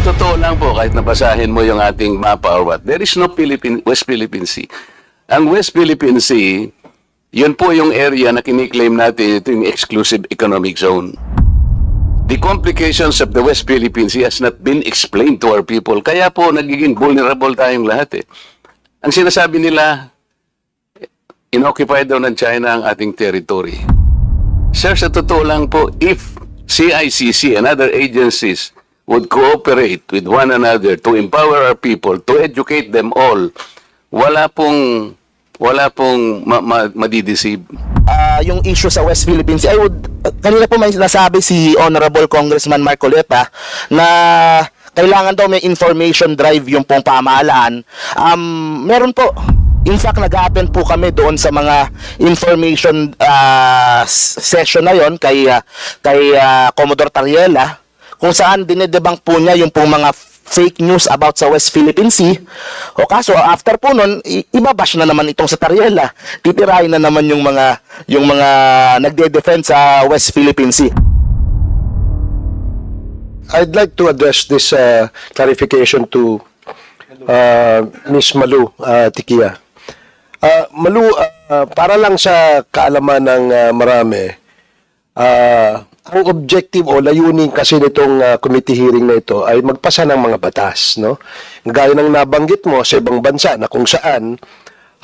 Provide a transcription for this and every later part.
totoo lang po, kahit nabasahin mo yung ating mapa or what, there is no West Philippine Sea. Ang West Philippine Sea, yun po yung area na kiniklaim natin, ito yung exclusive economic zone. The complications of the West Philippine Sea has not been explained to our people. Kaya po, nagiging vulnerable tayong lahat eh. Ang sinasabi nila, inoccupy daw ng China ang ating territory. Sir, sa totoo lang po, if CICC and other agencies would cooperate with one another to empower our people, to educate them all, wala pong madideceive. Yung issue sa West Philippines, kanina po may nasabi si Honorable Congressman Marcoleta na kailangan daw may information drive yung pong pamahalaan. Meron po. In fact, nag-attend po kami doon sa mga information session na yon kay Commodore Tariela, kung saan dinedebunk po niya yung pong mga fake news about sa West Philippine Sea. O kaso after po nun, ibabash na naman itong sa Tariela. Titirahin na naman yung mga nagde-defend sa West Philippine Sea. I'd like to address this clarification to Ms. Malu Tikia. Malu, para lang sa kaalaman ng marami, ang objective o layunin kasi nitong committee hearing na ito ay magpasa ng mga batas, no? Gaya ng nabanggit mo sa ibang bansa na kung saan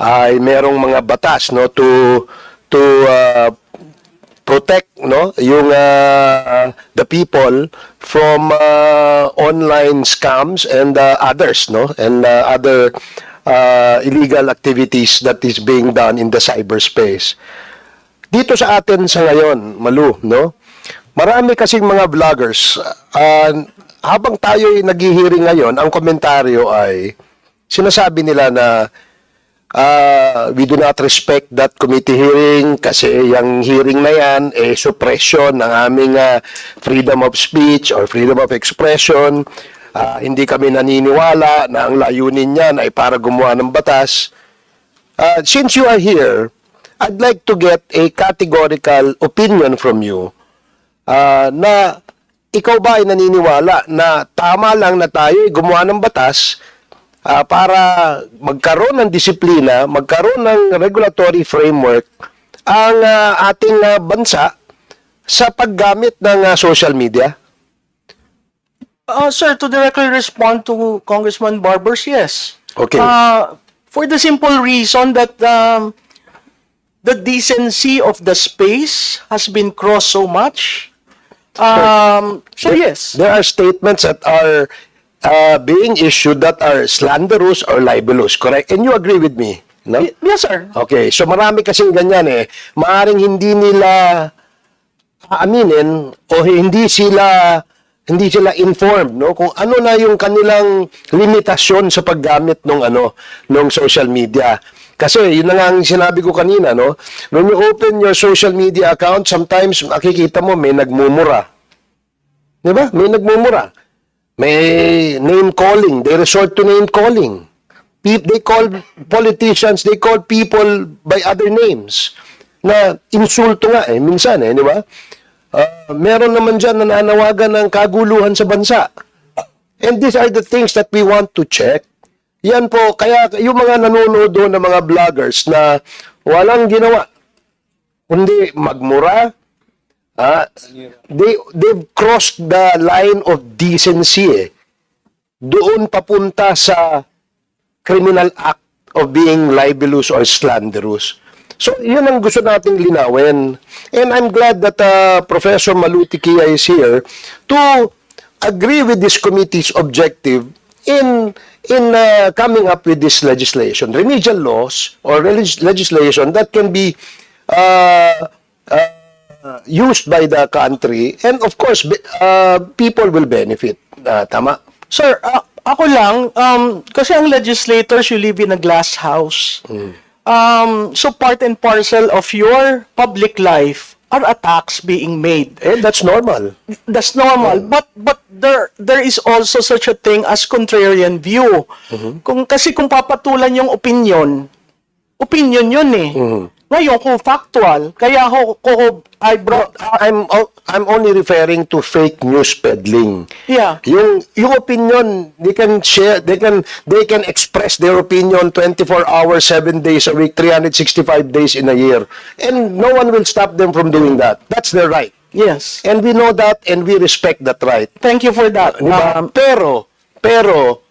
ay merong mga batas, no, to protect, no, yung the people from online scams and others, no, and other illegal activities that is being done in the cyberspace. Dito sa atin sa ngayon, Malu, no, marami kasing mga vloggers, habang tayo'y naghihiring ngayon, ang komentaryo ay sinasabi nila na we do not respect that committee hearing kasi yung hearing na yan suppression ng aming freedom of speech or freedom of expression. Hindi kami naniniwala na ang layunin niyan ay para gumawa ng batas. Since you are here, I'd like to get a categorical opinion from you na ikaw ba ay naniniwala na tama lang na tayo gumawa ng batas para magkaroon ng disiplina, magkaroon ng regulatory framework ang ating bansa sa paggamit ng social media? Sir, to directly respond to Congressman Barbers, yes. Okay. For the simple reason that the decency of the space has been crossed so much. So yes. There are statements that are being issued that are slanderous or libelous, correct? And you agree with me, no? Yes, sir. Okay, so marami kasing ganyan eh. Maaring hindi nila aaminin o hindi sila informed, no, kung ano na yung kanilang limitasyon sa paggamit ng social media. Kasi yun na nga ang sinabi ko kanina, no, when you open your social media account, sometimes makikita mo may nagmumura. 'Di ba? May nagmumura. May name calling, they resort to name calling. They call politicians, they call people by other names. Na insulto nga minsan 'di ba? Meron naman dyan na nananawagan ng kaguluhan sa bansa. And these are the things that we want to check. Yan po, kaya yung mga nanonood doon ng mga vloggers na walang ginawa, kundi magmura, they've crossed the line of decency. Doon papunta sa criminal act of being libelous or slanderous. So, yun ang gusto nating linawin. And I'm glad that Professor Malu Tikia is here to agree with this committee's objective in coming up with this legislation, remedial laws or legislation that can be used by the country, and of course, people will benefit. Tama? Sir, ako lang, kasi ang legislators, you live in a glass house. So part and parcel of your public life are attacks being made. And that's normal. That's normal. But there is also such a thing as contrarian view. Kasi kung papatulan yung opinion yun eh. Ngayon, kung factual, kaya I brought up, I'm only referring to fake news peddling. yeah, Yung opinion, they can share, they can express their opinion 24 hours, 7 days a week, 365 days in a year. And no one will stop them from doing that. That's their right. yes. And we know that and we respect that right. Thank you for that. Diba? Pero,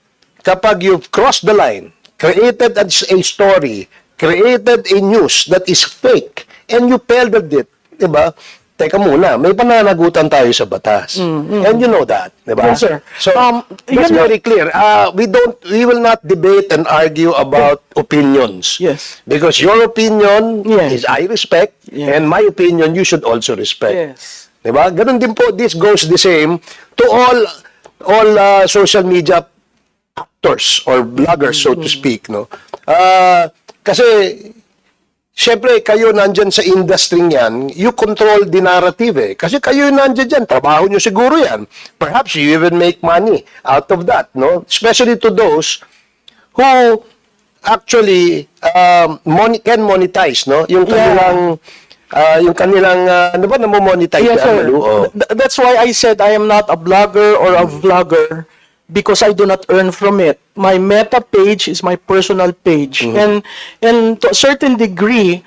kapag you've crossed the line, created a story, created a news that is fake, and you peddled it, diba? Teka muna, may pananagutan tayo sa batas. And you know that, diba? Yes, sir. So, Yun that's na- very clear. We will not debate and argue about opinions. Yes. Because your opinion Yes. is I respect, Yes. and my opinion you should also respect. Yes. Diba? Ganun din po, this goes the same to all social media actors or bloggers, so to speak, no? Kasi, syempre, kayo nandyan sa industry yan, you control the narrative eh. Kasi kayo nandyan dyan, trabaho nyo siguro yan. Perhaps you even make money out of that, no? Especially to those who actually can monetize, no? Yung kanilang, ano ba, namo-monetize Yes, yan, sir. Malu? Oh. That's why I said I am not a blogger or a vlogger because I do not earn from it. My meta page is my personal page. And to a certain degree,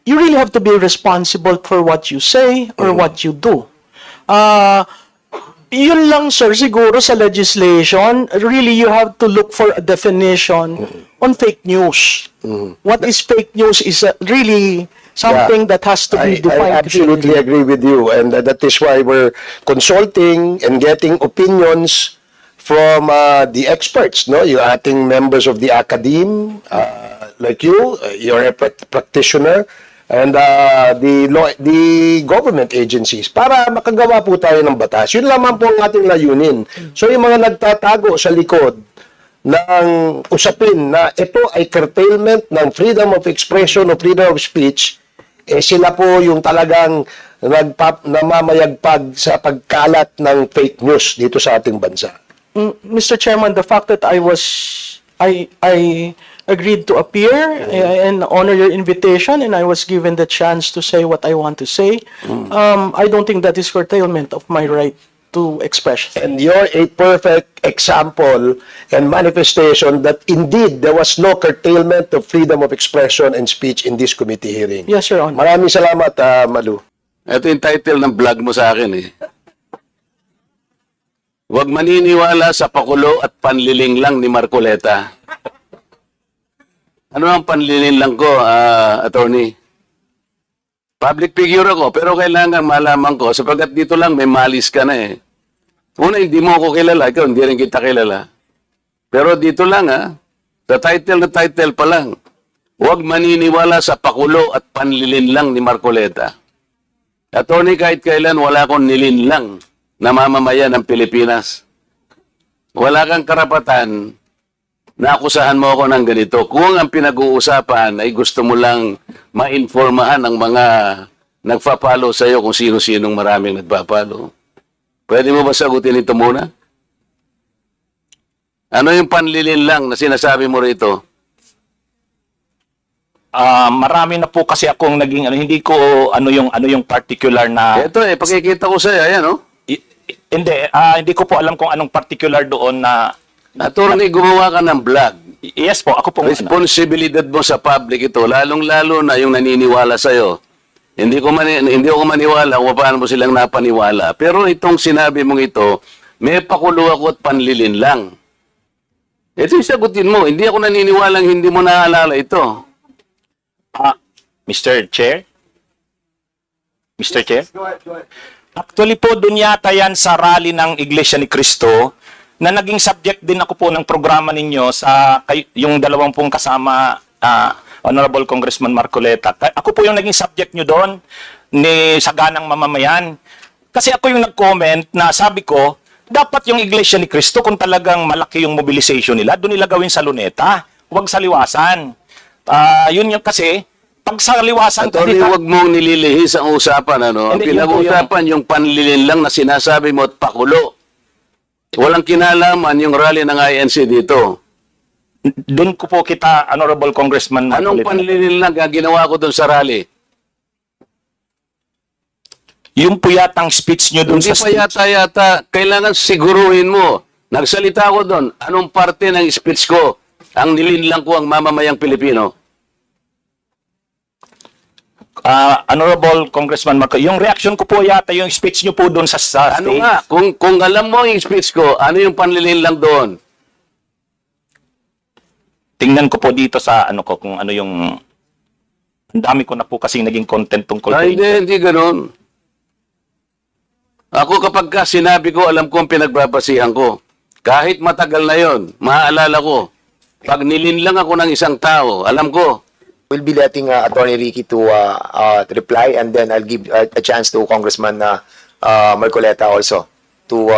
you really have to be responsible for what you say or what you do. Yun lang, sir, siguro sa legislation, really you have to look for a definition on fake news. What is fake news is really something that has to be I defined. absolutely agree with you, and that is why we're consulting and getting opinions from the experts, no? Yung ating members of the academe, like you, you're a practitioner, and the government agencies para makagawa po tayo ng batas. Yun lamang po ang ating layunin. So yung mga nagtatago sa likod ng usapin na ito ay curtailment ng freedom of expression o freedom of speech, sila po yung talagang namamayagpag sa pagkalat ng fake news dito sa ating bansa. Mr. Chairman, the fact that I agreed to appear and honor your invitation, and I was given the chance to say what I want to say, I don't think that is curtailment of my right to express. And you're a perfect example and manifestation that indeed there was no curtailment of freedom of expression and speech in this committee hearing. Yes, Your Honor. Maraming salamat, Malu. Ito yung title ng vlog mo sa akin eh. Huwag maniniwala sa pakulo at panliling lang ni Marcoleta. Ano ang panliling lang ko, attorney? Public figure ako, pero kailangan malaman ko sapagkat dito lang may malis ka na eh. Una, hindi mo ako kilala, ikaw hindi rin kita kilala. Pero dito lang sa title na title pa lang, huwag maniniwala sa pakulo at panlilin lang ni Marcoleta. Attorney, kahit kailan wala akong nilinlang na mamamayan ng Pilipinas. Wala kang karapatan na akusahan mo ako ng ganito. Kung ang pinag-uusapan ay gusto mo lang ma-informahan ang mga nagpa-follow sa iyo kung sino-sinong maraming nagpa-follow. Pwede mo ba sagutin ito muna? Ano yung panlilin lang na sinasabi mo rito? Marami na po kasi akong naging hindi ko ano yung particular na Ito pakikita ko sa iyo, ayan hindi ko po alam kung anong particular doon na Attorney, gumawa ka ng vlog. yes po, ako po Responsibilidad mo sa public ito, lalong-lalo na yung naniniwala sa'yo. Hindi ako maniwala kung paano mo silang napaniwala. Pero itong sinabi mong ito, may pakulo ako at panlilin lang. Ito yung sagutin mo. Hindi ako naniniwalang hindi mo naalala ito. Mr. Chair? Mr. Chair? Actually po, dun yata yan sa rally ng Iglesia ni Cristo na naging subject din ako po ng programa ninyo sa yung dalawang pong kasama Honorable Congressman Marcoleta. Ako po yung naging subject nyo doon ni Saganang Mamamayan. Kasi ako yung nag-comment na sabi ko, dapat yung Iglesia ni Cristo kung talagang malaki yung mobilization nila, doon nila gawin sa Luneta, huwag sa Liwasan. Yun yung kasi, pag sa Liwasan... Attorney, huwag mong nililihis ang usapan. Ang Hindi, yun po pinag-uusapan yung panlilin lang na sinasabi mo at pakulo. Walang kinalaman yung rally ng INC dito. doon ko po kita, Honorable Congressman Anong Marcoleta. panlilinlang ang ginawa ko doon sa rally? Yung po yatang speech nyo doon Hindi sa pa yata, kailangan siguruhin mo. Nagsalita ko doon, anong parte ng speech ko ang nilinlang ko ang mamamayang Pilipino? Honorable Congressman Marco, yung reaction ko po yata, yung speech nyo po doon sa Ano stage. nga, kung alam mo yung speech ko, ano yung panlilinlang doon? Tingnan ko po dito sa ano ko, kung ano yung... Ang dami ko na po kasi naging content tungkol Ay, hindi ganun. Ako kapag ka sinabi ko, alam ko ang pinagbabasihan ko. Kahit matagal na yon, maaalala ko. Pag nilinlang ako ng isang tao, alam ko. We'll be letting Attorney Ricky to reply, and then I'll give a chance to Congressman Marcoleta also to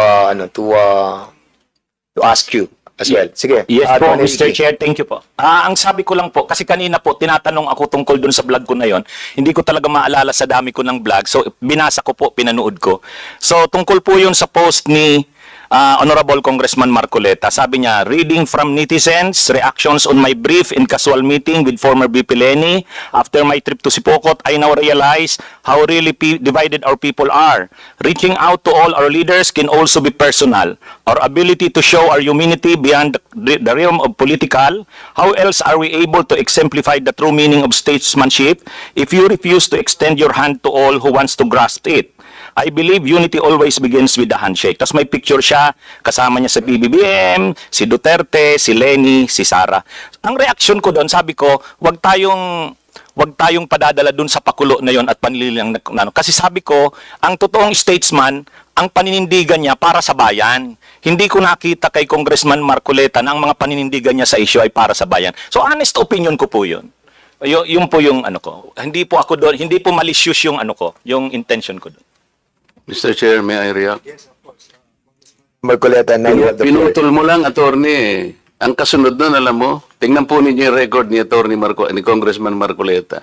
ask you as well. Sige. Yes po, Attorney Mr. Ricky. Chair, thank you po. Ang sabi ko lang po, kasi kanina po, tinatanong ako tungkol dun sa vlog ko na yon. Hindi ko talaga maalala sa dami ko ng vlog. So, binasa ko po, pinanood ko. So, tungkol po yun sa post ni Honorable Congressman Marcoleta. Sabi niya, reading from netizens, reactions on my brief and casual meeting with former VP Lenny. After my trip to Sipokot, I now realize how really divided our people are. Reaching out to all our leaders can also be personal. Our ability to show our humanity beyond the realm of political. How else are we able to exemplify the true meaning of statesmanship if you refuse to extend your hand to all who wants to grasp it? I believe unity always begins with the handshake. Tapos may picture siya, kasama niya sa BBBM, si Duterte, si Lenny, si Sara. Ang reaction ko doon, sabi ko, wag tayong padadala doon sa pakulo na yon at panlilang na. Kasi sabi ko, ang totoong statesman, ang paninindigan niya para sa bayan. Hindi ko nakita kay Congressman Marcoleta na ang mga paninindigan niya sa issue ay para sa bayan. So honest opinion ko po yun. Yun po yung ano ko. Hindi po ako doon, hindi po malicious yung ano ko, yung intention ko doon. Mr. Chair, may I react? Marcoleta, now you have the floor. Pinutol mo lang, attorney. Ang kasunod nun, alam mo, tingnan po ninyo yung record ni attorney ni Congressman Marcoleta.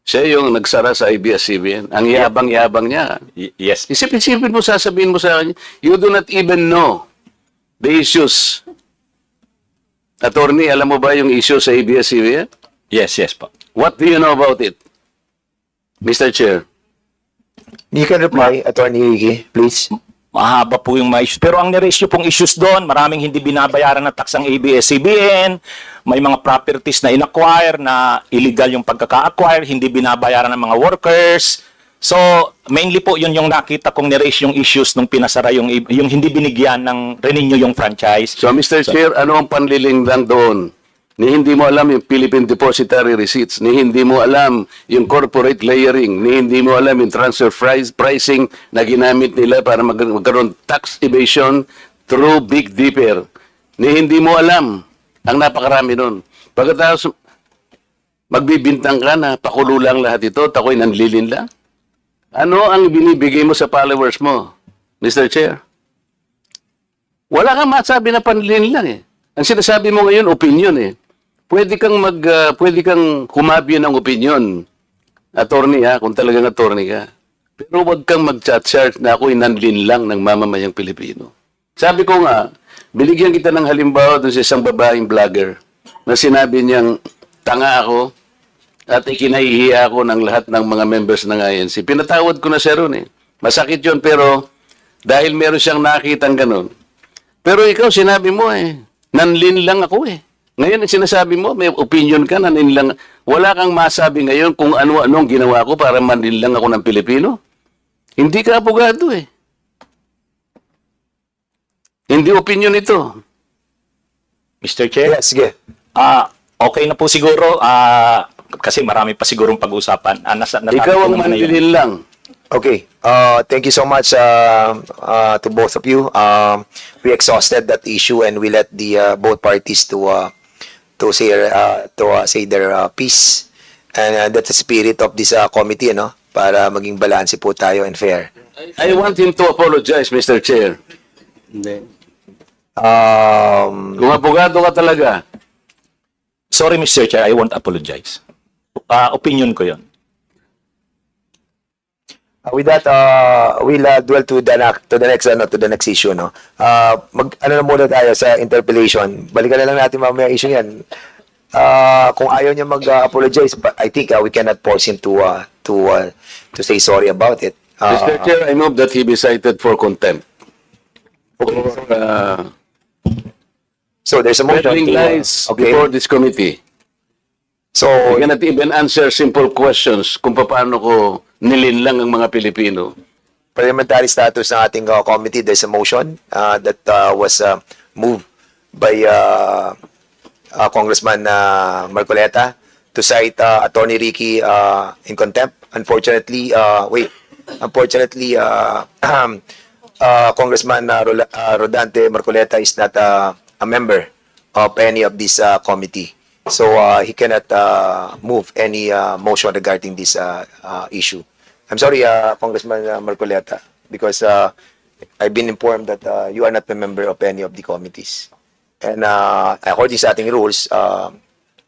Siya yung nagsara sa ABS-CBN. Ang yabang-yabang niya. Yes. Isipin mo, sasabihin mo sa akin, you do not even know the issues. Attorney, alam mo ba yung issue sa ABS-CBN? Yes po. What do you know about it? Mr. Chair. You can reply, Attorney Ricky, please. Mahaba po yung mga issues. Pero ang niraise nyo pong issues doon, maraming hindi binabayaran na tax ang ABS-CBN, may mga properties na in-acquire na illegal yung pagkaka-acquire, hindi binabayaran ng mga workers. So, mainly po yun yung nakita kong niraise yung issues nung pinasara yung hindi binigyan ng renew yung franchise. So, Mr. Chair, ano ang panlilinglang doon? Ni hindi mo alam yung Philippine Depositary Receipts, ni hindi mo alam yung corporate layering, ni hindi mo alam yung transfer pricing na ginamit nila para magkaroon tax evasion through Big Dipper. Ni hindi mo alam ang napakarami nun. Pagkatapos, magbibintang ka na, pakulo lang lahat ito, tako'y nanlilin lang. Ano ang binibigay mo sa followers mo, Mr. Chair? Wala kang masabi na panlilin lang eh. Ang sinasabi mo ngayon, opinion eh. Pwede kang humabyo ng opinion. Attorney kung talagang attorney ka. Pero wag kang mag-chat na ako'y nanlin lang ng mamamayang Pilipino. Sabi ko nga, binigyan kita ng halimbawa dun sa isang babaeng vlogger na sinabi niyang tanga ako at ikinahihiya ako ng lahat ng mga members ng INC. Pinatawad ko na siya ron eh. Masakit yun pero dahil meron siyang nakitang ganun. Pero ikaw sinabi mo nanlin lang ako eh. Ngayon, sinasabi mo, may opinion ka, nanlin lang. Wala kang masabi ngayon kung ano-anong ginawa ko para manlin lang ako ng Pilipino. Hindi ka abogado eh. Hindi opinion ito. Mr. Chair? Yes, sige. Okay na po siguro. Kasi marami pa sigurong pag-usapan. Ikaw ang manlin lang. Okay. Thank you so much to both of you. We exhausted that issue and we let the both parties to say their piece. And that's the spirit of this committee, no? Para maging balanse po tayo and fair. I want him to apologize, Mr. Chair. Kung abogado ka talaga. Sorry, Mr. Chair, I won't apologize. Opinion ko yon. With that, we'll dwell to the next issue, no. Ano na muna tayo sa interpellation. Balikan na lang natin mamaya issue yan. Kung ayaw niya mag-apologize, but I think we cannot force him to say sorry about it. Mr. Chair, I move that he be cited for contempt. So there's a motion Peddling lies before this committee. So I cannot even answer simple questions kung paano ko nilinlang ang mga Pilipino. parliamentary status ng ating committee, there's a motion that was moved by Congressman Marcoleta to cite Attorney Ricky in contempt. Unfortunately, Congressman Rodante Marcoleta is not a member of any of this committee. So he cannot move any motion regarding this issue. I'm sorry, Congressman Marcoleta, because I've been informed that you are not a member of any of the committees. And according sa ating rules,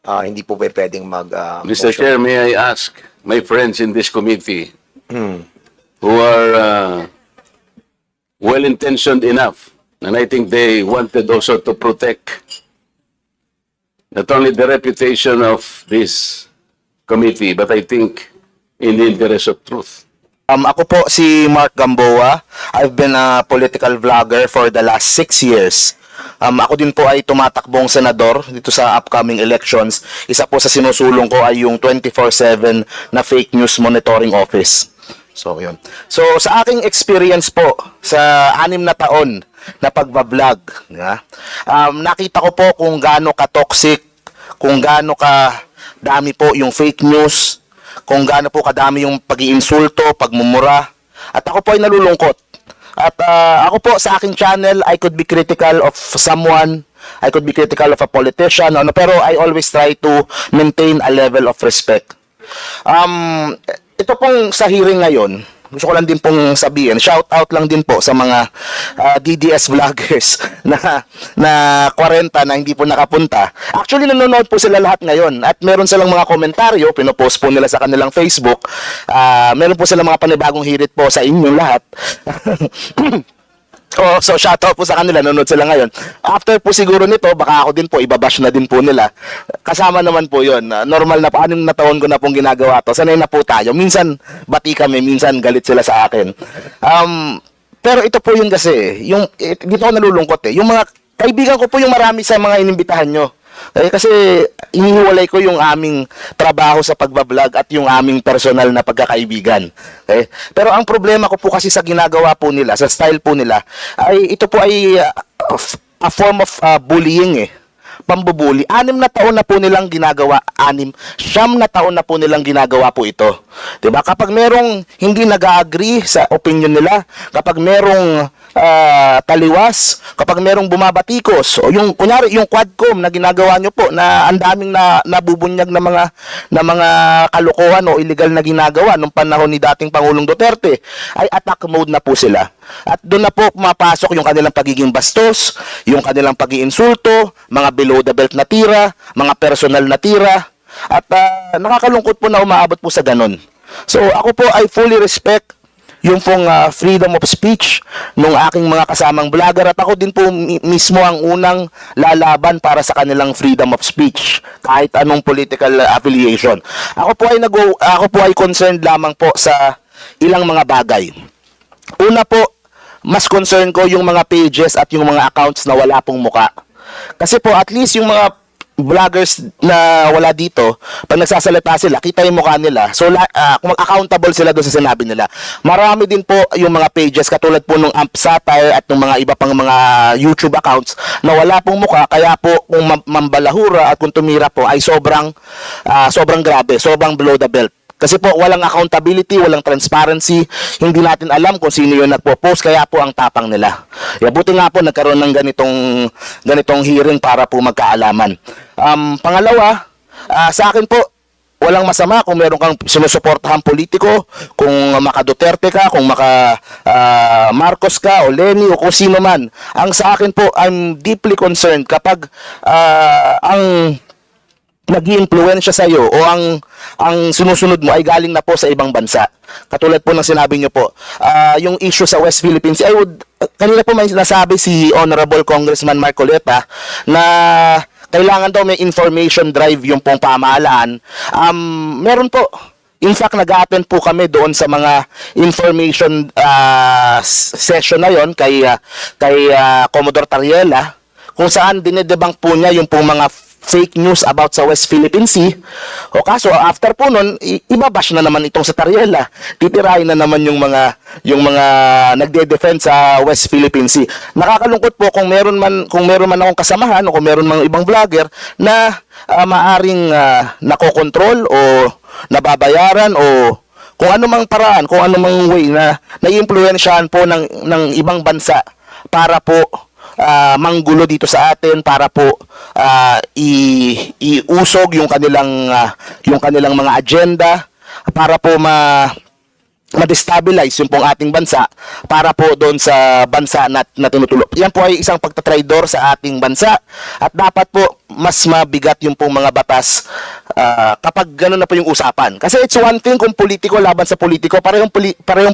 hindi po pwedeng Mr. motion. Chair, may I ask my friends in this committee who are well-intentioned enough, and I think they wanted also to protect not only the reputation of this committee, but I think in the interest of truth. Ako po si Mark Gamboa. I've been a political vlogger for the last 6 years. Ako din po ay tumatakbong senador dito sa upcoming elections. Isa po sa sinusulong ko ay yung 24/7 na fake news monitoring office. So, yun. So, sa aking experience po sa 6 na taon na pagbablog, nakita ko po kung gaano ka-toxic, kung gaano ka dami po yung fake news, kung gaano po kadami yung pag-iinsulto, pagmumura. At ako po ay nalulungkot. At ako po sa aking channel, I could be critical of someone, I could be critical of a politician, pero I always try to maintain a level of respect. Ito pong sa hearing ngayon, gusto ko lang din pong sabihin, shout out lang din po sa mga DDS vloggers na 40 na hindi po nakapunta. Actually, nanonood po sila lahat ngayon at meron silang mga komentaryo, pinopost po nila sa kanilang Facebook. Meron po silang mga panibagong hirit po sa inyong lahat. So shout out po sa kanila, nanonood sila ngayon. After po siguro nito, baka ako din po, ibabash na din po nila. Kasama naman po yun. Normal na po, 6 na taon ko na pong ginagawa to. Sanay na po tayo. Minsan bati kami, minsan galit sila sa akin. Pero ito po yun kasi, dito ako nalulungkot Yung mga kaibigan ko po yung marami sa mga inimbitahan nyo. Kasi inihiwalay ko yung aming trabaho sa pagbablog at yung aming personal na pagkakaibigan. Pero ang problema ko po kasi sa ginagawa po nila, sa style po nila, ay ito po ay a form of bullying pambubuli. 6 na taon na po nilang ginagawa, 9 na taon na po nilang ginagawa po ito. 'Di ba? Kapag merong hindi nag-agree sa opinion nila, kapag merong taliwas, kapag merong bumabatikos, o yung kunyari yung quadcom na ginagawa nyo po na ang daming nabubunyag na mga kalokohan o illegal na ginagawa nung panahon ni dating Pangulong Duterte, ay attack mode na po sila. At doon na po pumapasok yung kanilang pagiging bastos, yung kanilang pag-iinsulto, mga below the belt na tira, mga personal na tira, at nakakalungkot po na umaabot po sa ganun. So ako po ay fully respect yung pong freedom of speech nung aking mga kasamang vlogger at ako din po mismo ang unang lalaban para sa kanilang freedom of speech kahit anong political affiliation. Ako po ay concerned lamang po sa ilang mga bagay. Una po, mas concern ko yung mga pages at yung mga accounts na wala pong muka. Kasi po at least yung mga vloggers na wala dito, pag nagsasalita sila, kita yung mukha nila. So, kung accountable sila doon sa sinabi nila. Marami din po yung mga pages, katulad po nung Amp Satire at ng mga iba pang mga YouTube accounts na wala pong mukha. Kaya po, kung mambalahura at kung tumira po, ay sobrang grabe, sobrang below the belt. Kasi po, walang accountability, walang transparency, hindi natin alam kung sino yung nagpo-post, kaya po ang tapang nila. Buti nga po nagkaroon ng ganitong hearing para po magkaalaman. Pangalawa, sa akin po, walang masama kung meron kang sinusuportahang politiko, kung maka Duterte ka, kung maka Marcos ka, o Lenny, o kung sino man. Ang sa akin po, I'm deeply concerned kapag ang nag-iimpluwensya sa iyo o ang sinusunod mo ay galing na po sa ibang bansa. Katulad po ng sinabi niyo po, yung issue sa West Philippines, kanina po may nasabi si Honorable Congressman Marcoleta na kailangan daw may information drive yung pong pamahalaan. Meron po. In fact, nag-attend po kami doon sa mga information session na yon kay Commodore Tariela, kung saan dinedebunk po niya yung pong mga fake news about sa West Philippine Sea. O kaso after po nun, ibabash na naman itong sa Tariela. Titirahin na naman yung mga nagde-defend sa West Philippine Sea. Nakakalungkot po kung meron man akong kasamahan o kung meron mang ibang vlogger na maaring nakokontrol o nababayaran o kung ano mang paraan, kung ano mang way na naiimpluwensyahan po ng ibang bansa para po manggulo dito sa atin, para po iusog yung kanilang mga agenda, para po ma-destabilize yung pong ating bansa, para po doon sa bansa na tinutulog. Yan po ay isang pagtatraidor sa ating bansa at dapat po mas mabigat yung pong mga batas kapag gano'n na po yung usapan. Kasi it's one thing kung politiko laban sa politiko, parehong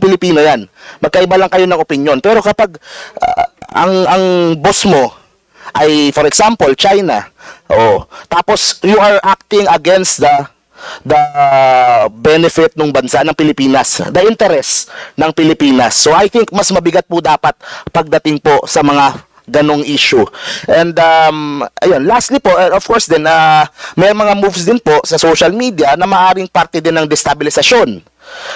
Pilipino yan. Magkaiba lang kayo ng opinion. Pero kapag ang boss mo ay, for example, China, tapos you are acting against the benefit ng bansa ng Pilipinas, the interest ng Pilipinas. So I think mas mabigat po dapat pagdating po sa mga ganong issue. And ayun, lastly po, of course din, may mga moves din po sa social media na maaring parte din ng destabilisasyon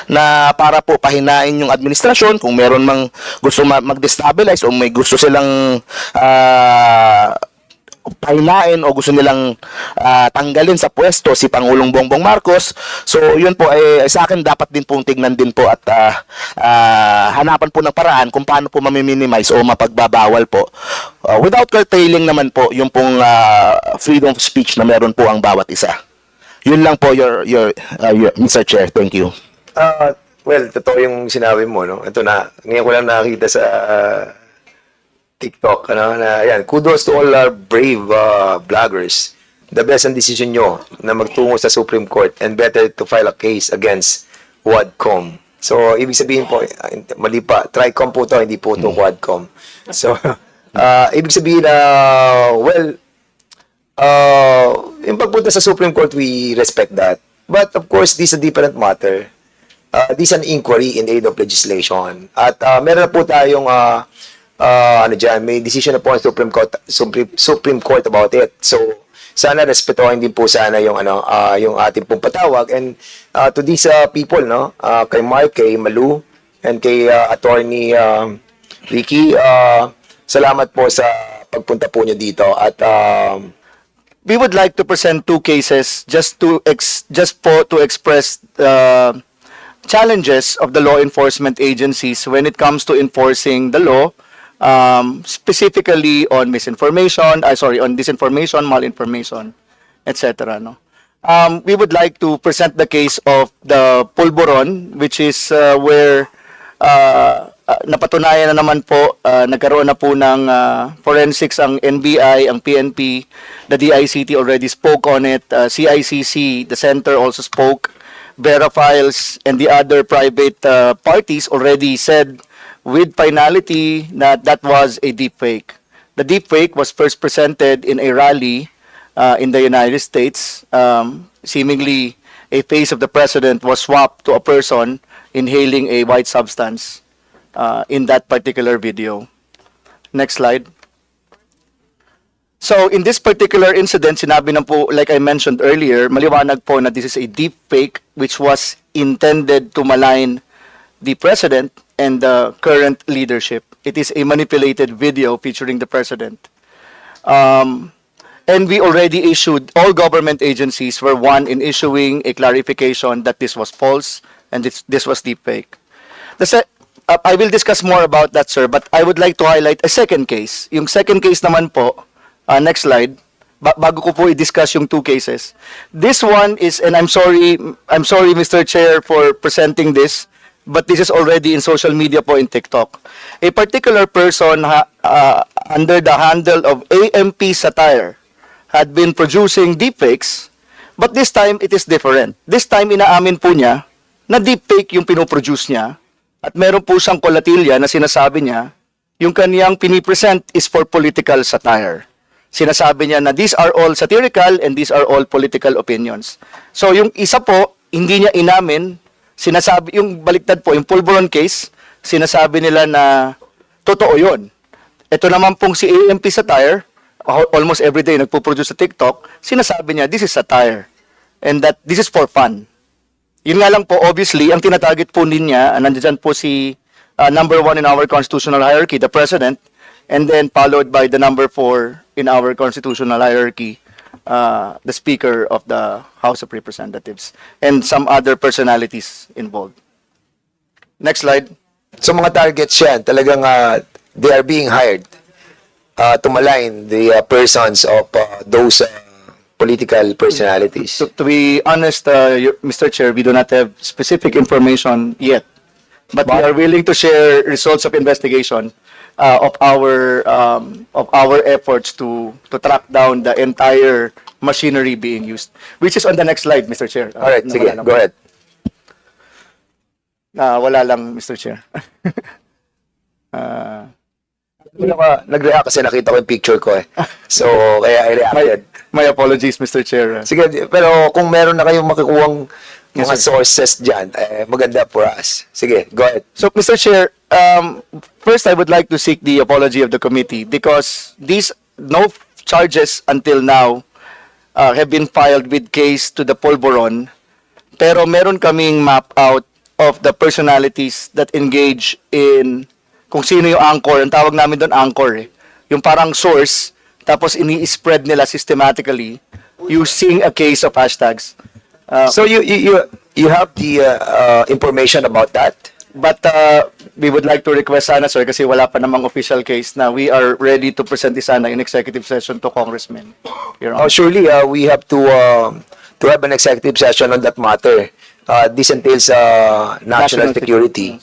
na para po pahinain yung administrasyon kung meron mang gusto mag-destabilize o may gusto silang pahinain o gusto nilang tanggalin sa pwesto si Pangulong Bongbong Marcos. So yun po ay sa akin dapat din pong tignan din po at hanapan po ng paraan kung paano po mami-minimize o mapagbabawal po without curtailing naman po yung pong freedom of speech na meron po ang bawat isa. Yun lang po your Mr. Chair. Thank you. Well, totoo yung sinabi mo, no? Ito na, ngayon ko lang nakita sa TikTok, ano, na yan, kudos to all our brave vloggers. The best ang decision nyo na magtungo sa Supreme Court and better to file a case against Quadcom. So, ibig sabihin po, mali pa, Tricom po to, hindi po to Quadcom. So, ibig sabihin na, yung pagpunta sa Supreme Court, we respect that. But, of course, this is a different matter. This is an inquiry in aid of legislation. At meron na po tayong may decision na po ang Supreme Court about it. So sana respetuhin din po sana yung yung ating pong patawag, and to these people, no, kay Mark, kay Malu, and kay Attorney Ricky, salamat po sa pagpunta po niyo dito. At we would like to present two cases just to express challenges of the law enforcement agencies when it comes to enforcing the law, specifically on disinformation, malinformation, etc. No? We would like to present the case of the Pulburon, which is where napatunayan na naman po, nagkaroon na po ng forensics ang NBI, ang PNP, the DICT already spoke on it, CICC, the center also spoke, Vera Files, and the other private parties already said with finality that that was a deepfake. The deepfake was first presented in a rally in the United States. Seemingly, a face of the president was swapped to a person inhaling a white substance in that particular video. Next slide. So, in this particular incident, sinabi na po, like I mentioned earlier, maliwanag po na this is a deep fake which was intended to malign the president and the current leadership. It is a manipulated video featuring the president. And we already issued, all government agencies were one in issuing a clarification that this was false and this was deep fake. I will discuss more about that, sir, but I would like to highlight a second case. Yung second case naman po, next slide, bago ko po i-discuss yung two cases. This one is, and I'm sorry, Mr. Chair, for presenting this, but this is already in social media po in TikTok. A particular person under the handle of AMP Satire had been producing deepfakes But this time, it is different. This time, inaamin po niya na deepfake yung pinoproduce niya at meron po siyang kolatilya na sinasabi niya yung kaniyang pinipresent is for political satire. Sinasabi niya na these are all satirical and these are all political opinions. So yung isa po, hindi niya inamin, sinasabi, yung baliktad po, yung Pulveron case, sinasabi nila na totoo yun. Ito naman pong si AMP Satire, almost every day nagpo-produce sa TikTok, sinasabi niya, this is satire. And that this is for fun. Yun nga lang po, obviously, ang tinatarget po niya, nandiyan po si number 1 in our constitutional hierarchy, the President, and then followed by the number 4 in our constitutional hierarchy, the Speaker of the House of Representatives, and some other personalities involved. Next slide. So mga targets yan, talagang they are being hired to malign the persons of those political personalities. To be honest, Mr. Chair, we do not have specific information yet, but we are willing to share results of investigation of our efforts to track down the entire machinery being used, which is on the next slide, Mr. Chair. All right, sige, go ahead. Wala lang, Mr. Chair. Nag-react kasi nakita ko yung picture ko eh. So, kaya I reacted. My apologies, Mr. Chair. Sige, pero kung meron na kayong makukuhang mga sources dyan, maganda for us. Sige, go ahead. So, Mr. Chair, first I would like to seek the apology of the committee because no charges until now have been filed with case to the Pulveron, pero meron kaming map out of the personalities that engage in kung sino yung anchor. Ang tawag namin doon anchor eh. Yung parang source, tapos ini-spread nila systematically using a case of hashtags. So you have the information about that? But we would like to request sana, sir, kasi wala pa namang official case na we are ready to present this sana in executive session to congressmen. Your Honor. Surely we have to have an executive session on that matter. This entails national security.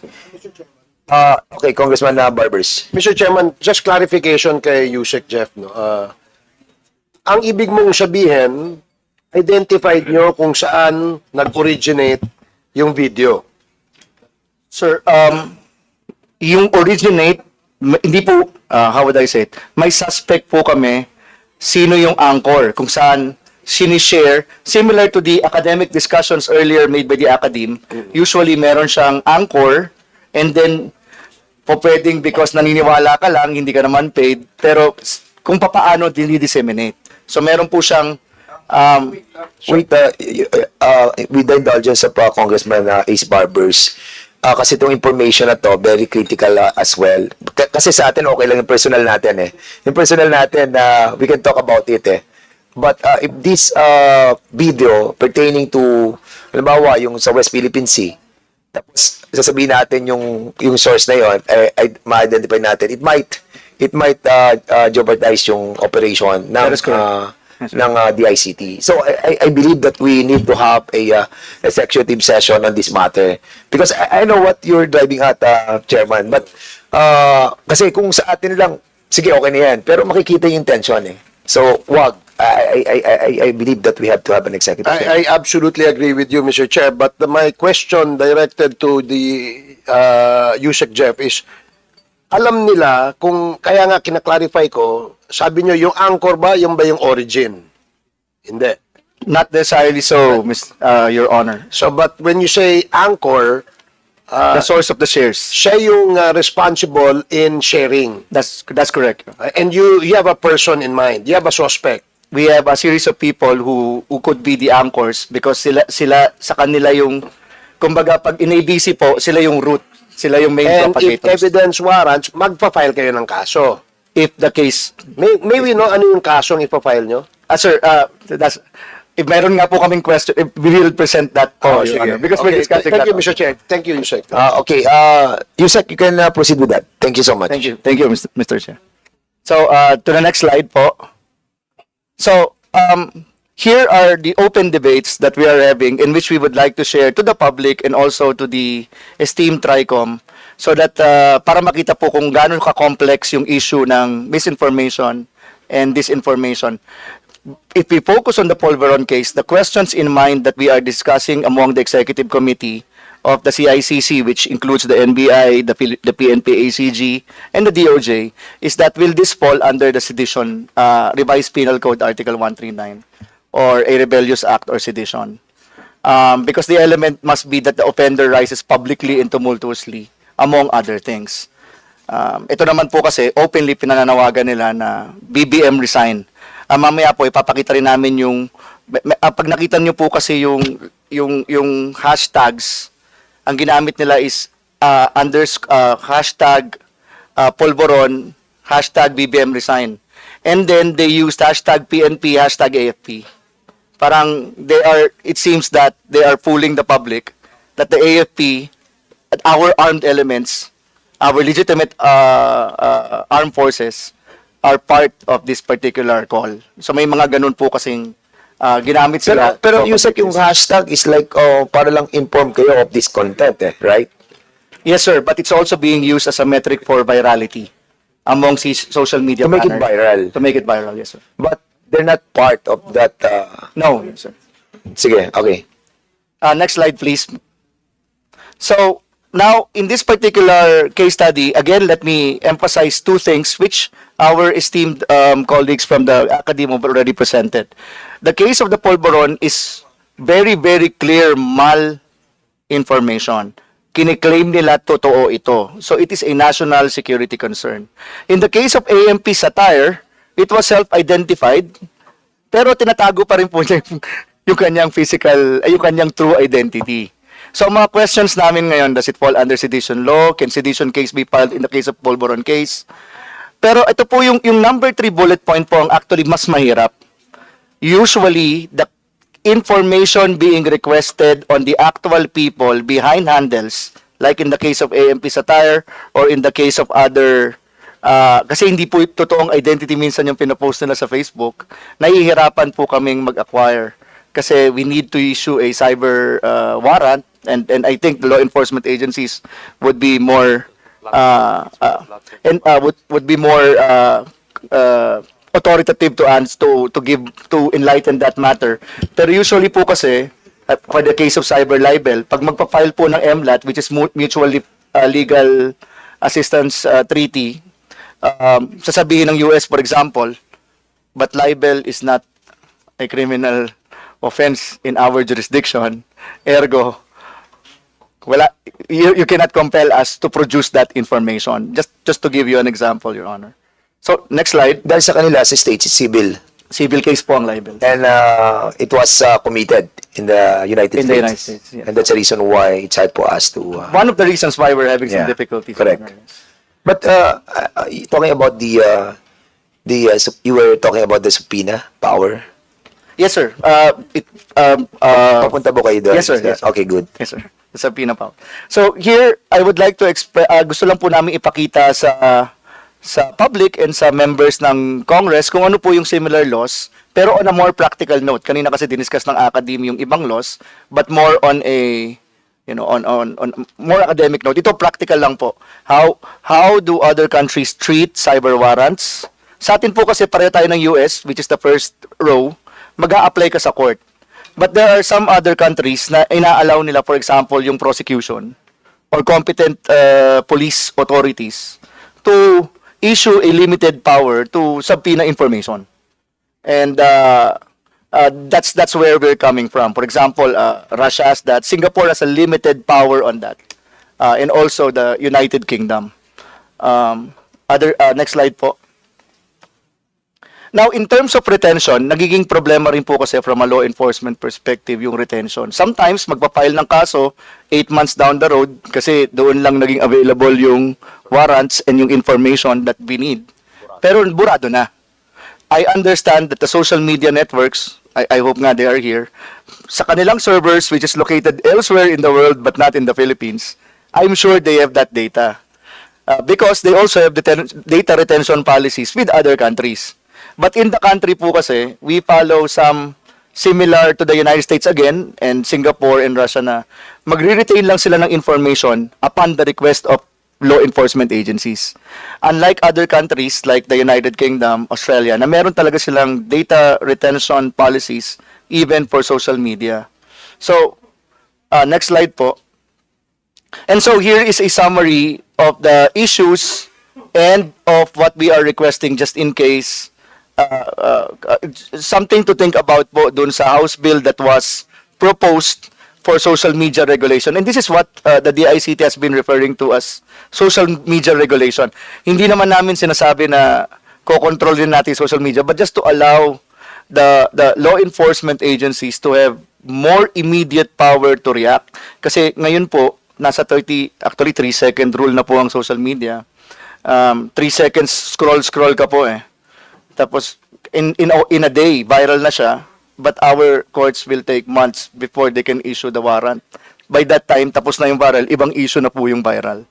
Okay, Congressman Barbers. Mr. Chairman, just clarification kay Yusek Jeff, no? Ang ibig mong sabihin, identified nyo kung saan nag-originate yung video. Sir, yung originate, hindi po, how would I say it, may suspect po kami sino yung anchor, kung saan sinishare, similar to the academic discussions earlier made by the academe, usually meron siyang anchor, and then, po pwedeng because naniniwala ka lang, hindi ka naman paid, pero kung papaano dinidisseminate. So meron po siyang With the indulgence of Congressman Ace Barbers, kasi itong information na to, very critical as well. Kasi sa atin, okay lang yung personal natin eh. Yung personal natin, we can talk about it eh. But if this video pertaining to, halimbawa, yung sa West Philippine Sea, tapos sasabihin natin yung source na yon, ma-identify natin, it might jeopardize yung operation ng DICT. So I believe that we need to have a executive session on this matter because I know what you're driving at, Chairman, but kasi kung sa atin lang, sige, okay na yan, pero makikita yung intention eh. So wag, I believe that we have to have an executive session. I absolutely agree with you, Mr. Chair, but my question directed to the Yusek Jeff is, alam nila kung, kaya nga kinaklarify ko, sabi nyo, yung anchor ba, yung ba yung origin? Hindi. not necessarily so, Your Honor. So, but when you say anchor, The source of the shares. siya yung responsible in sharing. That's correct. And you have a person in mind. You have a suspect. We have a series of people who could be the anchors because sila sa kanila yung, kumbaga pag in ABC po, sila yung root, sila yung main And if propagators. evidence warrants, magpa-file kayo ng kaso. If the case, May we know ano yung kasong ipa-file nyo? sir, that's, if meron nga po kaming question, we will present that po, Your Honor, because we're Okay, discussing thank that. you, Mr. Chair. Thank you, Yusek. Okay, Yusek, you can proceed with that. Thank you so much. Thank you, Mr. Chair. So, to the next slide po. So, here are the open debates that we are having in which we would like to share to the public and also to the esteemed TRICOM so that para makita po kung gaano ka-complex yung issue ng misinformation and disinformation. if we focus on the Polveron case, the questions in mind that we are discussing among the executive committee of the CICC, which includes the NBI, the PNP ACG, and the DOJ, is that will this fall under the sedition, revised penal code article 139, or a rebellious act or sedition? Because the element must be that the offender rises publicly and tumultuously, among other things. Ito naman po kasi openly pinananawagan nila na BBM resign. Mamaya po ipapakita rin namin yung pag nakita niyo po kasi yung hashtags, ang ginamit nila is hashtag Polvoron, hashtag BBM resign. And then they used hashtag PNP, hashtag AFP. Parang it seems that they are fooling the public that the AFP, our armed elements, our legitimate armed forces are part of this particular call. So may mga ganun po kasing ginamit sila. Pero Yusek, yung hashtag is like, para lang inform kayo of this content, right? Yes, sir, but it's also being used as a metric for virality among social media To make it banners. viral. To make it viral, yes, sir. But they're not part of that. No, yes, sir. Sige, okay. Next slide, please. So, now, in this particular case study, again, let me emphasize two things which our esteemed colleagues from the academy have already presented. The case of the Polvoron is very, very clear mal-information. Kiniklaim nila totoo ito. So, it is a national security concern. In the case of AMP Satire, it was self-identified, pero tinatago pa rin po niya yung kanyang yung kanyang true identity. So, mga questions namin ngayon, does it fall under sedition law? Can sedition case be filed in the case of Polvoron case? Pero ito po yung number 3 bullet point po ang actually mas mahirap. Usually, the information being requested on the actual people behind handles, like in the case of AMP Satire or in the case of other, kasi hindi po totoong identity minsan yung pinapost nila sa Facebook, nahihirapan po kaming mag-acquire. Kasi we need to issue a cyber warrant, and I think the law enforcement agencies would be more would be more authoritative to enlighten that matter. Pero usually po kasi for the case of cyber libel, pag magpa-file po ng MLAT, which is mutually legal assistance treaty, sasabihin ng US, for example, but libel is not a criminal offense in our jurisdiction, ergo wala, you cannot compel us to produce that information. Just to give you an example, Your Honor. So, next slide. Dahil sa kanila, sa states, it's civil. Civil case po ang libel. And it was committed in the United In the States. United States, yes. And that's the reason why it's hard for us to... One of the reasons why we're having some Yeah, difficulties. correct. Your Honor. But talking about you were talking about the subpoena power. Yes, sir. Papunta ba kayo doon? Yes, sir. Yes, sir. Okay, good. Yes, sir. Sa PINAPAW. So, here, I would like to gusto lang po namin ipakita sa public and sa members ng Congress kung ano po yung similar laws, pero on a more practical note. Kanina kasi diniscuss ng academy yung ibang laws, but more on a, on more academic note. Ito practical lang po. How do other countries treat cyber warrants? Sa atin po kasi pareho tayo ng US, which is the first row, mag-a-apply ka sa court. But there are some other countries na ina-allow nila, for example, yung prosecution or competent police authorities to issue a limited power to subpoena information. And that's where we're coming from. For example, Russia has that. Singapore has a limited power on that. And also the United Kingdom. Next slide po. Now, in terms of retention, nagiging problema rin po kasi from a law enforcement perspective yung retention. Sometimes, magpa-file ng kaso 8 months down the road kasi doon lang naging available yung warrants and yung information that we need. Pero burado na. I understand that the social media networks, I hope nga they are here, sa kanilang servers which is located elsewhere in the world but not in the Philippines, I'm sure they have that data. Because they also have data retention policies with other countries. But in the country po kasi, we follow some similar to the United States again, and Singapore and Russia na magre-retain lang sila ng information upon the request of law enforcement agencies. Unlike other countries like the United Kingdom, Australia, na meron talaga silang data retention policies even for social media. So, next slide po. And so here is a summary of the issues and of what we are requesting just in case something to think about po dun sa House bill that was proposed for social media regulation. And this is what the DICT has been referring to as social media regulation. Hindi naman namin sinasabi na ko-control din natin social media, but just to allow the law enforcement agencies to have more immediate power to react. Kasi ngayon po, nasa 3-second rule na po ang social media. 3 seconds scroll ka po eh. Tapos in a day viral na siya, but our courts will take months before they can issue the warrant. By that time tapos na yung viral, ibang issue na po yung viral.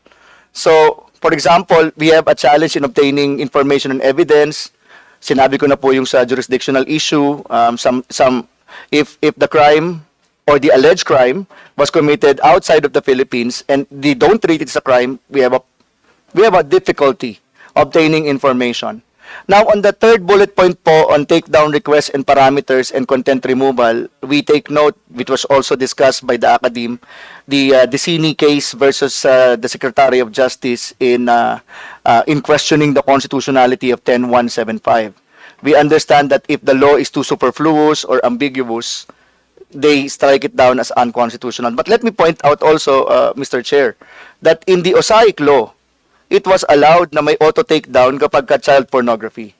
So, for example, we have a challenge in obtaining information and evidence. Sinabi ko na po yung sa jurisdictional issue, if the crime or the alleged crime was committed outside of the Philippines and they don't treat it as a crime, we have a difficulty obtaining information. Now, on the third bullet point po on takedown requests and parameters and content removal, we take note, which was also discussed by the academe, the Decini case versus the Secretary of Justice in questioning the constitutionality of 10175. We understand that if the law is too superfluous or ambiguous, they strike it down as unconstitutional. But let me point out also, Mr. Chair, that in the OSAIC law, it was allowed na may auto takedown kapag ka child pornography.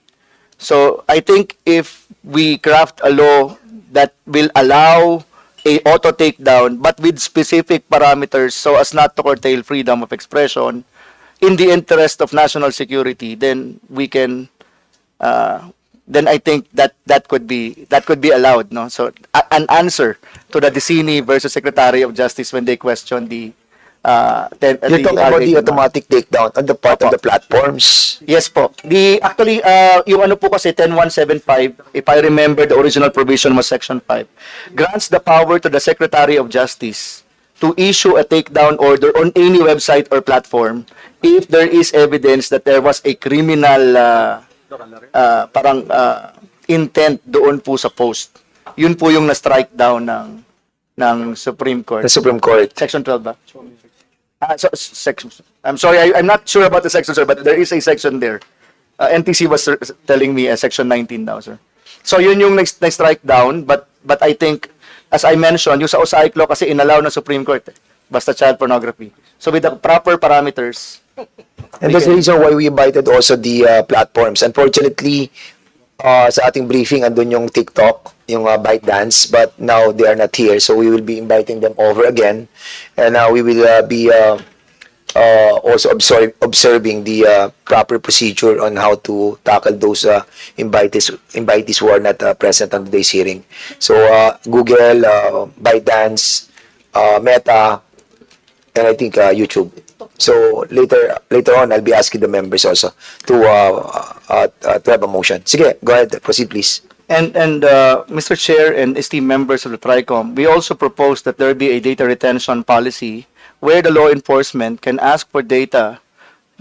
So I think if we craft a law that will allow a auto takedown but with specific parameters so as not to curtail freedom of expression in the interest of national security, then we can then I think that could be allowed, no? So an answer to the Decini versus Secretary of Justice when they question the You're talking about the automatic takedown on the part of the platforms. Yes po. Actually, yung ano po kasi 10175, if I remember, the original provision was Section 5, grants the power to the Secretary of Justice to issue a takedown order on any website or platform if there is evidence that there was a criminal intent doon po sa post. Yun po yung na-strike down ng Supreme Court. The Supreme Court. Section 12 ba? I'm sorry, I'm not sure about the section, sir, but there is a section there. NTC was telling me section 19 now, sir. So yun yung next strike down, but I think, as I mentioned, yung sa OSAIC law kasi inallow ng Supreme Court, basta child pornography. So with the proper parameters. And that's the reason why we invited also the platforms. Unfortunately, sa ating briefing, andun yung TikTok, yung ByteDance, but now they are not here. So we will be inviting them over again. And now we will be also observing the proper procedure on how to tackle those invitees who are not present on today's hearing. So Google, ByteDance, Meta, and I think YouTube. So later on, I'll be asking the members also to have a motion. Sige, go ahead, proceed please. And Mr. Chair and esteemed members of the TRICOM, we also propose that there be a data retention policy where the law enforcement can ask for data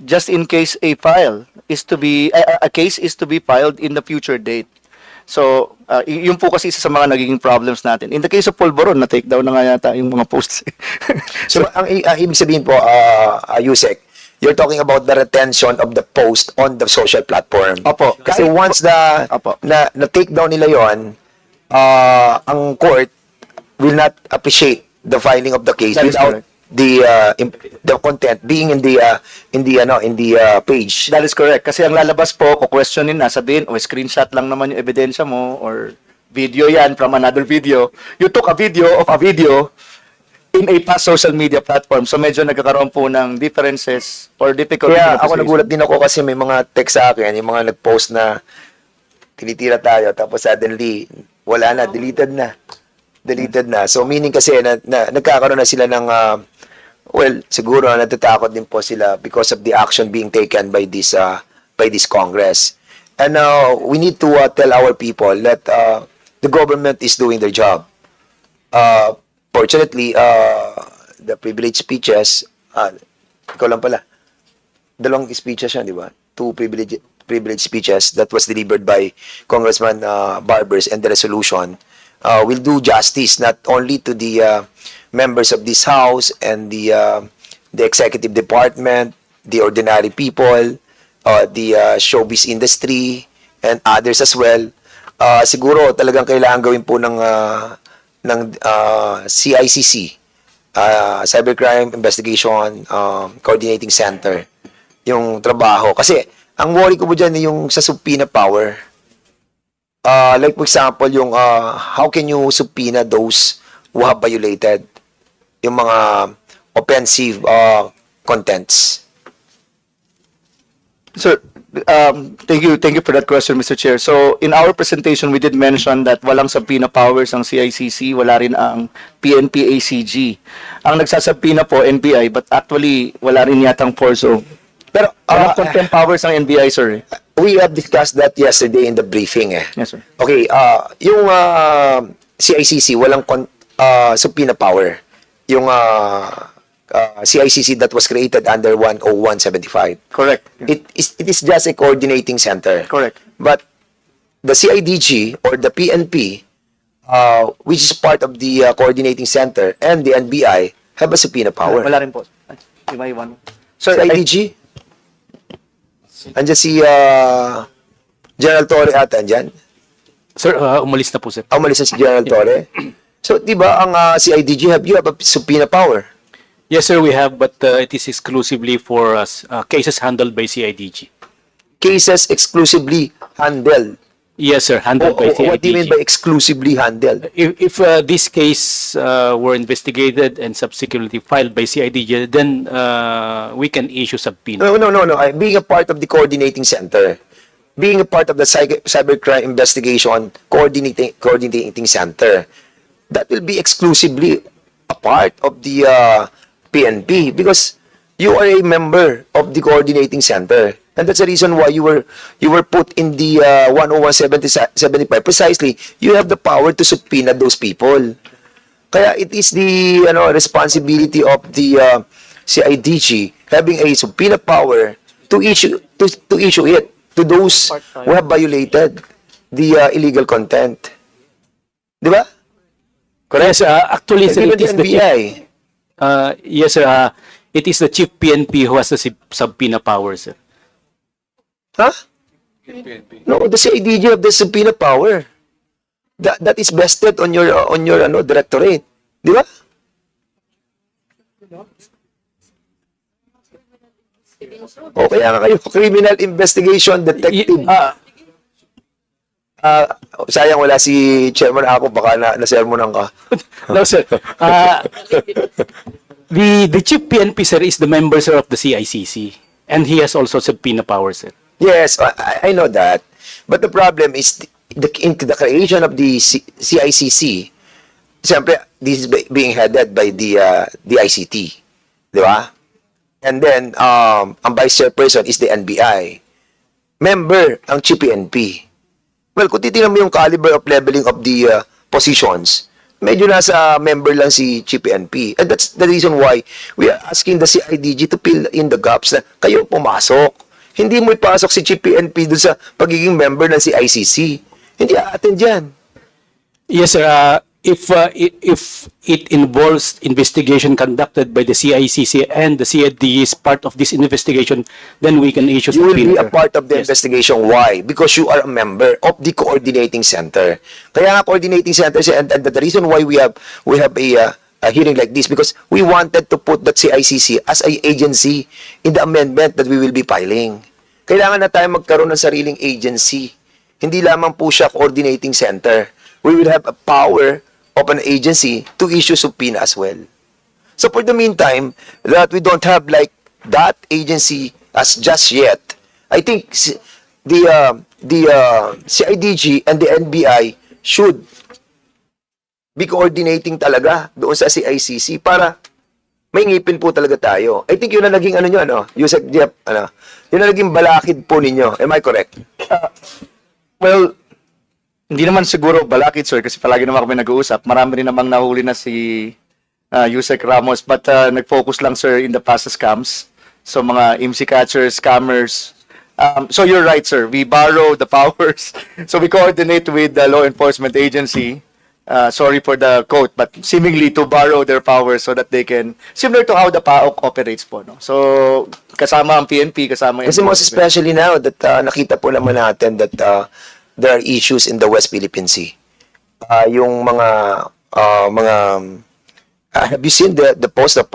just in case a case is to be filed in the future date. So, yung po kasi isa sa mga nagiging problems natin. In the case of Polvoron, na-take down na nga yata yung mga posts. So, ang ibig sabihin po, Yusek, you're talking about the retention of the post on the social platform. Opo. Kasi once na-take down nila yon, ang court will not appreciate the filing of the case without the content being in the page. That is correct. Kasi ang lalabas po, questionin na, sabihin, screenshot lang naman yung ebidensya mo, or video yan from another video. You took a video of a video in a past social media platform. So medyo nagkakaroon po ng differences or difficulties. Kaya ako nagulat din ako kasi may mga text sa akin, yung mga nag-post na tinitira tayo, tapos suddenly, wala na, deleted na. So meaning kasi na nagkakaroon na sila ng siguro natatakot din po sila because of the action being taken by this Congress. And we need to tell our people that the government is doing their job. Fortunately, the privileged speeches, ikaw lang pala. dalawang speeches yan, di ba? Two privileged speeches that was delivered by Congressman Barbers, and the resolution will do justice not only to the members of this House and the executive department, the ordinary people, the showbiz industry, and others as well. Siguro talagang kailangan gawin po ng CICC, Cybercrime Investigation Coordinating Center, yung trabaho. Kasi ang worry ko po dyan yung sa subpoena power. Like for example, yung how can you subpoena those who have violated yung mga offensive contents? Sir, thank you for that question, Mr. Chair. So, in our presentation, we did mention that walang subpoena powers ang CICC, wala rin ang PNP-ACG. Ang nagsasubpoena po, NBI, but actually, wala rin yatang force of... Pero Walang contempt powers ang NBI, sir. we have discussed that yesterday in the briefing eh. Yes, sir. Okay, yung CICC walang subpoena power. Yung CICC that was created under 10175. Correct. It is just a coordinating center. Correct. But the CIDG or the PNP, which is part of the coordinating center, and the NBI have a subpoena power. Wala rin po. Iba-iwan. Sir, CIDG? Andiyan si General Torre ata, andyan? Sir, umalis na po, sir. Umalis na si General Torre. So, di ba ang CIDG you have a subpoena power? Yes, sir, we have, but it is exclusively for cases handled by CIDG. Cases exclusively handled. Yes, sir, handled by CIDG. What do you mean by exclusively handled? If this case were investigated and subsequently filed by CIDG, then we can issue subpoena. No. Being a part of the coordinating center, being a part of the cybercrime investigation coordinating center, that will be exclusively a part of the PNP because you are a member of the coordinating center. And that's the reason why you were put in the 10175. Precisely, you have the power to subpoena those people. Kaya it is the responsibility of the CIDG having a subpoena power to issue it to those who have violated the illegal content. Di ba? Yes, actually, sir, Even it the is the NBI. yes, sir, it is the chief PNP who has the subpoena power, sir. Huh? No, the CIDG have the subpoena power. That is vested on your directorate. Di ba? O kaya nga kayo, criminal investigation detective. Sayang wala si Chairman ako, baka na-sermonan ka. No, sir. The chief PNP, sir, is the member, sir, of the CICC. And he has also subpoena power, sir. Yes, I know that. But the problem is in the creation of the CICC, siyempre, this is being headed by the ICT. Di ba? And then, ang vice chairperson is the NBI. Member, ang chief PNP. Well, kung titignan mo yung caliber of leveling of the positions, medyo nasa member lang si chief PNP. And that's the reason why we are asking the CIDG to fill in the gaps na kayo pumasok. Hindi mo ipasok si chief PNP dun sa pagiging member ng CICC. Hindi aatin dyan. Yes, sir. If it involves investigation conducted by the CICC and the CID is part of this investigation, then we can issue You will be subpoena, a sir. part of the Yes. investigation. Why? Because you are a member of the coordinating center. Kaya nga coordinating center, and the reason why we have a hearing like this, because we wanted to put that CICC as an agency in the amendment that we will be filing. Kailangan na tayo magkaroon ng sariling agency. Hindi lamang po siya coordinating center. We will have a power of an agency to issue subpoena as well. So for the meantime, that we don't have like that agency as just yet, I think the CIDG and the NBI should be coordinating talaga doon sa CICC para may ngipin po talaga tayo. I think yun na naging Yusek Jeff, yun na naging balakid po ninyo. Am I correct? Well, hindi naman siguro balakid, sir, kasi palagi naman kami nag-uusap. Marami rin namang nahuli na si Yusek Ramos, but nag-focus lang, sir, in the past scams. So mga IMSI catchers, scammers. So you're right, sir. We borrow the powers. So we coordinate with the law enforcement agency. Sorry for the quote, but seemingly to borrow their powers so that they can, similar to how the PAOK operates po, no? So, kasama ang PNP, kasama Kasi yung most especially now that nakita po naman natin that there are issues in the West Philippine Sea. Yung have you seen the post of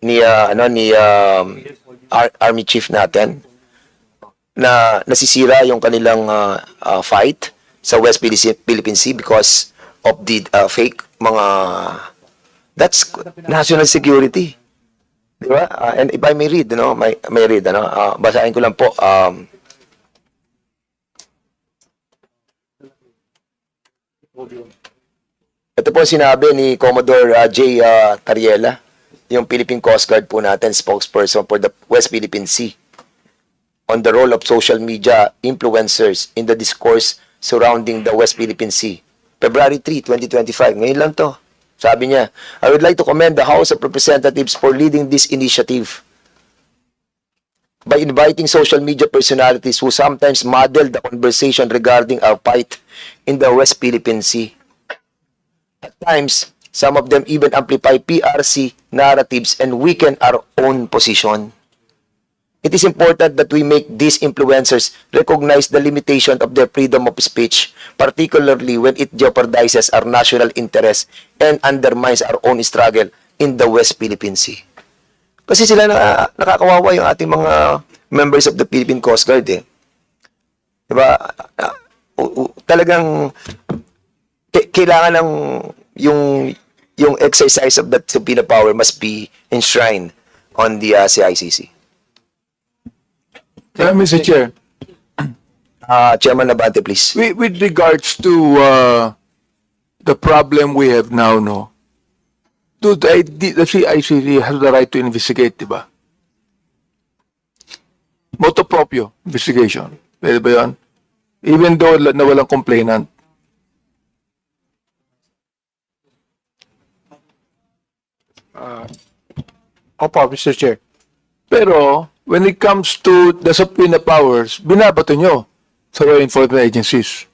ni Army Chief natin na nasisira yung kanilang fight sa West Philippine Sea because of the fake mga that's national security. Di ba? And if I may read, may read, basahin ko lang po. Ito po sinabi ni Commodore J. Tariela, yung Philippine Coast Guard po natin, spokesperson for the West Philippine Sea, on the role of social media influencers in the discourse surrounding the West Philippine Sea. February 3, 2025. Ngayon lang to. Sabi niya, I would like to commend the House of Representatives for leading this initiative by inviting social media personalities who sometimes model the conversation regarding our fight in the West Philippine Sea. At times, some of them even amplify PRC narratives and weaken our own position. It is important that we make these influencers recognize the limitation of their freedom of speech, particularly when it jeopardizes our national interests and undermines our own struggle in the West Philippine Sea. Kasi sila nakakawawa yung ating mga members of the Philippine Coast Guard eh. Diba? Talagang kailangan ng yung exercise of that subpoena power must be enshrined on the CICC. Mr. Chair, Chairman Nabante, please. with regards to the problem we have now, no, the CICC has the right to investigate, di ba? Motu proprio investigation. Pwede ba yun? Even though na walang complainant. Opo, Mr. Chair. Pero, when it comes to the subpoena powers, binabato nyo sa law enforcement agencies.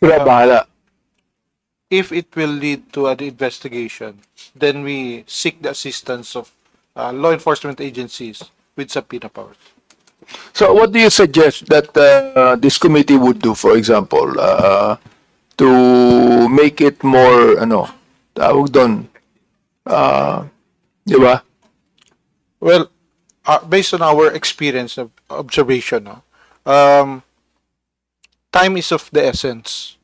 Sila bahala. If it will lead to an investigation, then we seek the assistance of law enforcement agencies with subpoena powers. So what do you suggest that this committee would do, for example, to make it more, tawag doon, di ba? Well, based on our experience of observation, time is of the essence.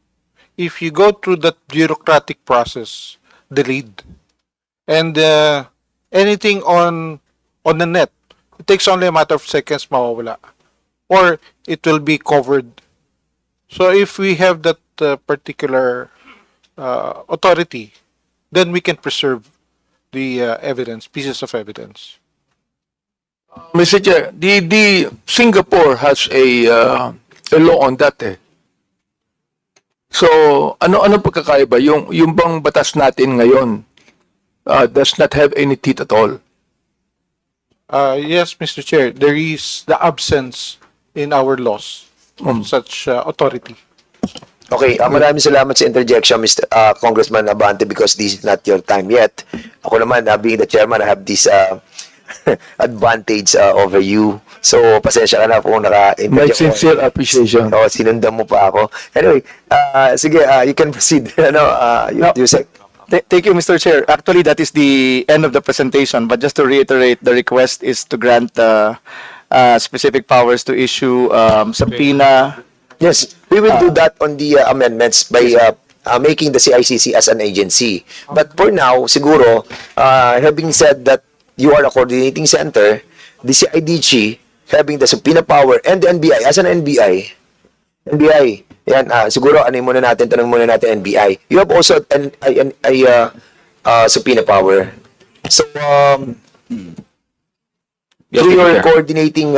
If you go through that bureaucratic process, delayed, and anything on the net, it takes only a matter of seconds mawawala, or it will be covered. So if we have that particular authority, then we can preserve the evidence, pieces of evidence. Mr. Chair, the Singapore has a law on that eh. So, ano pagkakaiba? Yung bang batas natin ngayon does not have any teeth at all. Yes, Mr. Chair, there is the absence in our laws of such authority. Okay, maraming salamat sa interjection, Mr. Congressman Abante, because this is not your time yet. Ako naman, being the chairman, I have this advantage over you. So, pasensya ka na kung My naka-interject. sincere appreciation. Oo, sinundan mo pa ako. Anyway, sige, you can proceed. Yusek. Thank you, Mr. Chair. Actually, that is the end of the presentation. But just to reiterate, the request is to grant specific powers to issue subpoena. Yes, we will do that on the amendments by making the CICC as an agency. But for now, siguro, having said that you are a coordinating center, the CIDG having the subpoena power and the NBI as an NBI, yan, siguro tanong muna natin NBI. You have also a subpoena power. So, through your coordinating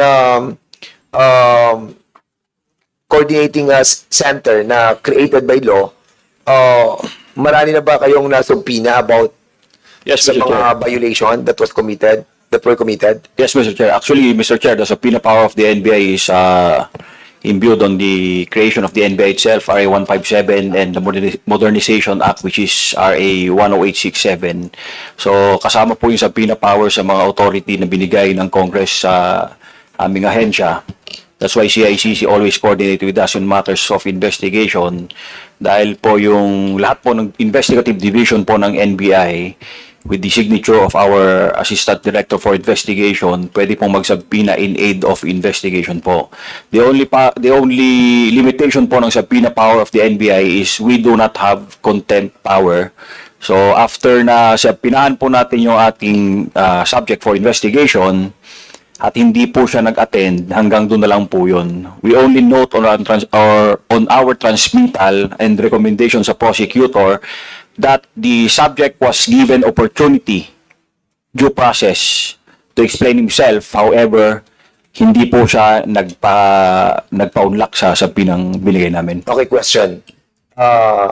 center na created by law, marami na ba kayong nasubpina about Yes, sa Mr. Chair. mga violation that was committed that were committed? Yes, Mr. Chair. Actually, Mr. Chair, the subpoena power of the NBI is imbued on the creation of the NBI itself, RA 157, and the Modernization Act, which is RA 10867. So, kasama po yung subpoena power sa mga authority na binigay ng Congress sa aming ahensya. That's why CICC always coordinate with us on matters of investigation dahil po yung lahat po ng investigative division po ng NBI with the signature of our Assistant Director for Investigation, pwede pong magsubpoena in aid of investigation po. The only limitation po ng subpoena power of the NBI is we do not have contempt power. So after na subpoenahan po natin yung ating subject for investigation, at hindi po siya nag-attend, hanggang doon na lang po yun. We only note on our transmittal and recommendation sa prosecutor that the subject was given opportunity, due process, to explain himself. However, hindi po siya nagpa-unlock sa pinang binigay namin. Okay, question.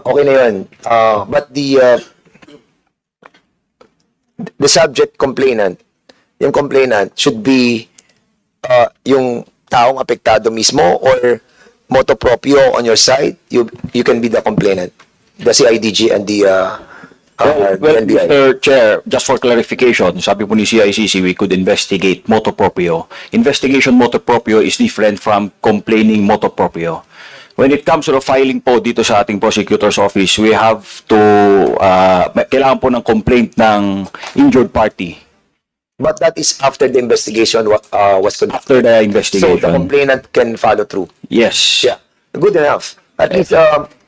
Okay na yun. But the subject complainant, yung complainant should be yung taong apektado mismo or motu proprio on your side, you can be the complainant, the CIDG and the NBI. Mr. Chair, just for clarification, sabi po ni CICC, we could investigate motu proprio. Investigation motu proprio is different from complaining motu proprio. When it comes to the filing po dito sa ating prosecutor's office, we have to, kailangan po ng complaint ng injured party. But that is after the investigation was conducted. After the investigation. So the complainant can follow through. Yes. Yeah, good enough. At least,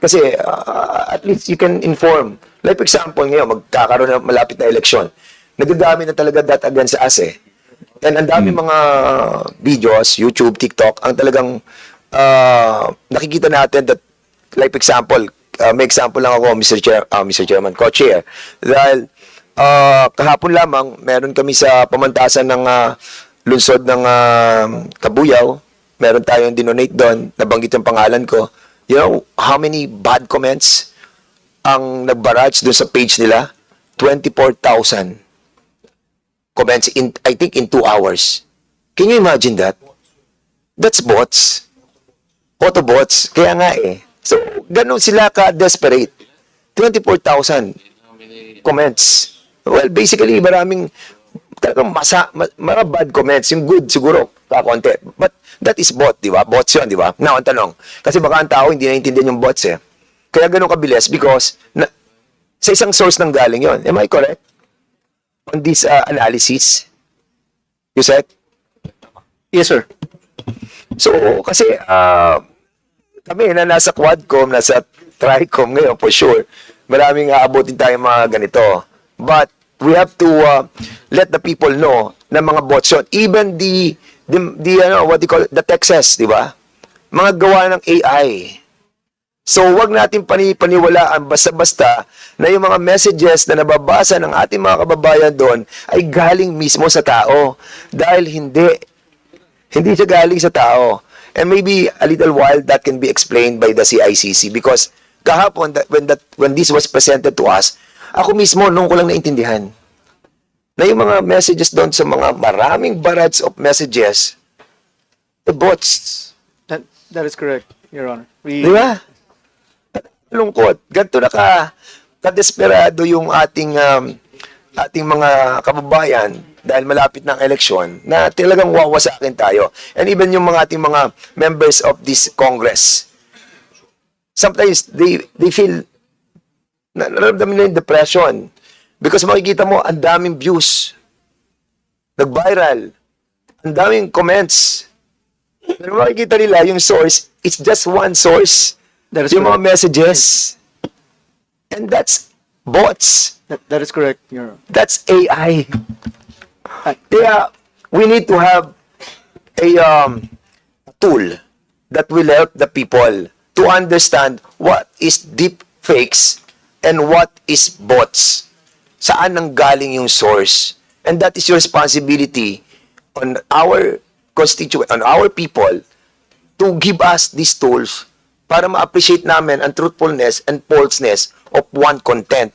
kasi at least you can inform. Like for example, ngayon, magkakaroon na malapit na eleksyon. Nagagamit na talaga that against us eh. And ang dami mga videos, YouTube, TikTok, ang talagang nakikita natin that, like for example, may example lang ako, Mr. Chairman, Co-Chair. Dahil, kahapon lamang, meron kami sa pamantasan ng lungsod ng Kabuyaw. Meron tayong dinonate doon, nabanggit yung pangalan ko. You know how many bad comments ang nagbarrage doon sa page nila? 24,000 comments I think in 2 hours. Can you imagine that? That's bots. Photo bots. Kaya nga eh. So, ganun sila ka-desperate. 24,000 comments. Well, basically, maraming talagang mga bad comments. Yung good, siguro, kakonti. But that is bot, di ba? Bots yun, di ba? Now, ang tanong, kasi baka ang tao hindi naiintindihan yung bots eh. Kaya ganun kabilis because sa isang source nang galing yon. Am I correct? On this analysis? You said? Yes, sir. So, kasi kami na nasa Quadcom, nasa Tricom ngayon, for sure, maraming aabotin tayong mga ganito. But we have to let the people know na mga bots yun. Even the what do you call it, the Texas, di ba? Mga gawa ng AI. So, wag natin paniwalaan basta-basta na yung mga messages na nababasa ng ating mga kababayan doon ay galing mismo sa tao. Dahil hindi siya galing sa tao. And maybe a little while that can be explained by the CICC because kahapon when this was presented to us, ako mismo noon ko lang naintindihan na yung mga messages doon sa mga maraming barrage of messages, the bots. That is correct, Your Honor. Di ba? Lungkot. Ganito na ka-desperado yung ating mga kababayan dahil malapit ng eleksyon na talagang wawasakin tayo. And even yung mga ating mga members of this Congress, sometimes they feel nararamdaman nila yung depression because makikita mo ang daming views, nag-viral, ang daming comments. Pero makikita nila yung source, it's just one source. Yung mga messages. And that's bots. That is correct, Your Honor. That's AI. Kaya, we need to have a tool that will help the people to understand what is deep fakes and what is bots. Saan nang galing yung source. And that is your responsibility on our constituent, on our people to give us these tools para ma-appreciate namin ang truthfulness and falseness of one content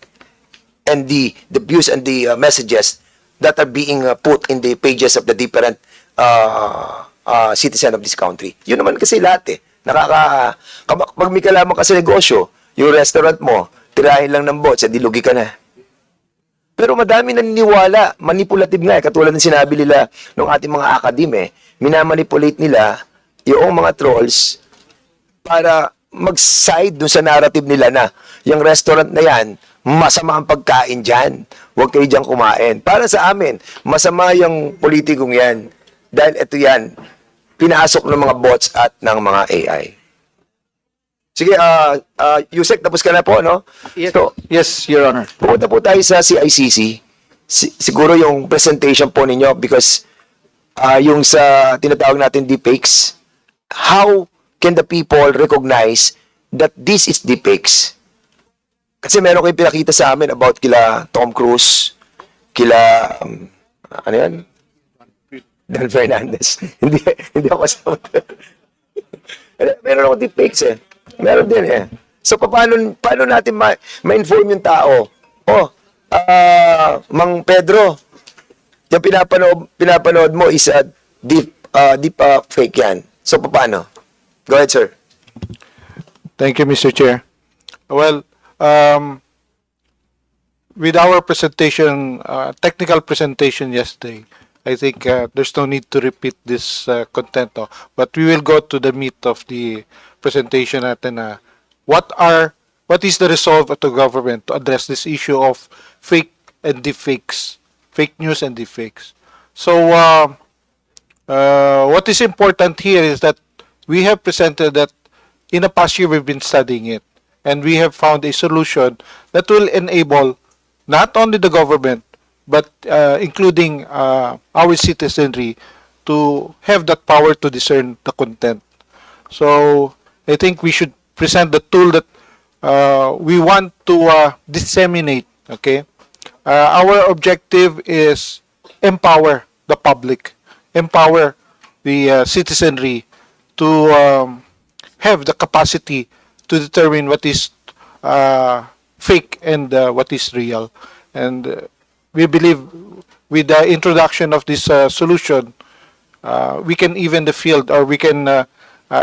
and the views and the messages that are being put in the pages of the different citizen of this country. Yun naman kasi lahat eh. Pag may kalaman ka sa negosyo, yung restaurant mo, tirahin lang ng bots, dilugi ka na. Pero madami naniniwala, manipulative nga eh, katulad ng sinabi nila ng ating mga akademe, minamanipulate nila yung mga trolls para mag-side dun sa narrative nila na yung restaurant na yan, masama ang pagkain dyan. Huwag kayo dyan kumain. Para sa amin, masama yung politikong yan. Dahil ito yan, pinasok ng mga bots at ng mga AI. Sige, Yusek, tapos ka na po, no? Yes, So, yes, Your Honor. pupunta po tayo sa CICC. Siguro yung presentation po ninyo because yung sa tinatawag natin deepfakes, how can the people recognize that this is deepfakes? Kasi meron kayong pinakita sa amin about kila Tom Cruise, kila, ano yan? Dan Fernandez. hindi ako kasama. Meron ako deepfakes eh. Meron din eh. So, paano natin ma-inform yung tao? Oh, Mang Pedro, yung pinapanood mo is a deep fake yan. So, paano? Go ahead, sir. Thank you, Mr. Chair. Well, with our presentation, technical presentation yesterday, I think there's no need to repeat this content, but we will go to the meat of the presentation natin. What is the resolve of the government to address this issue of fake and deepfakes, fake news and deepfakes? So, what is important here is that we have presented that in the past year we've been studying it, and we have found a solution that will enable not only the government but including our citizenry to have that power to discern the content. So I think we should present the tool that we want to disseminate. Okay, our objective is empower the public, empower the citizenry to have the capacity to determine what is fake and what is real. And we believe with the introduction of this solution, we can even the field, or we can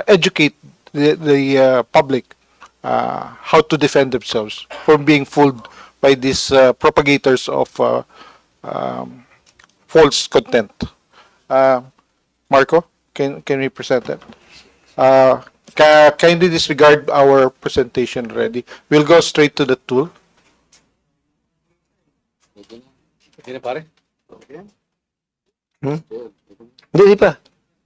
educate the public how to defend themselves from being fooled by these propagators of false content. Marco, can we present that? Kindly disregard our presentation already. We'll go straight to the tool. Hindi pa.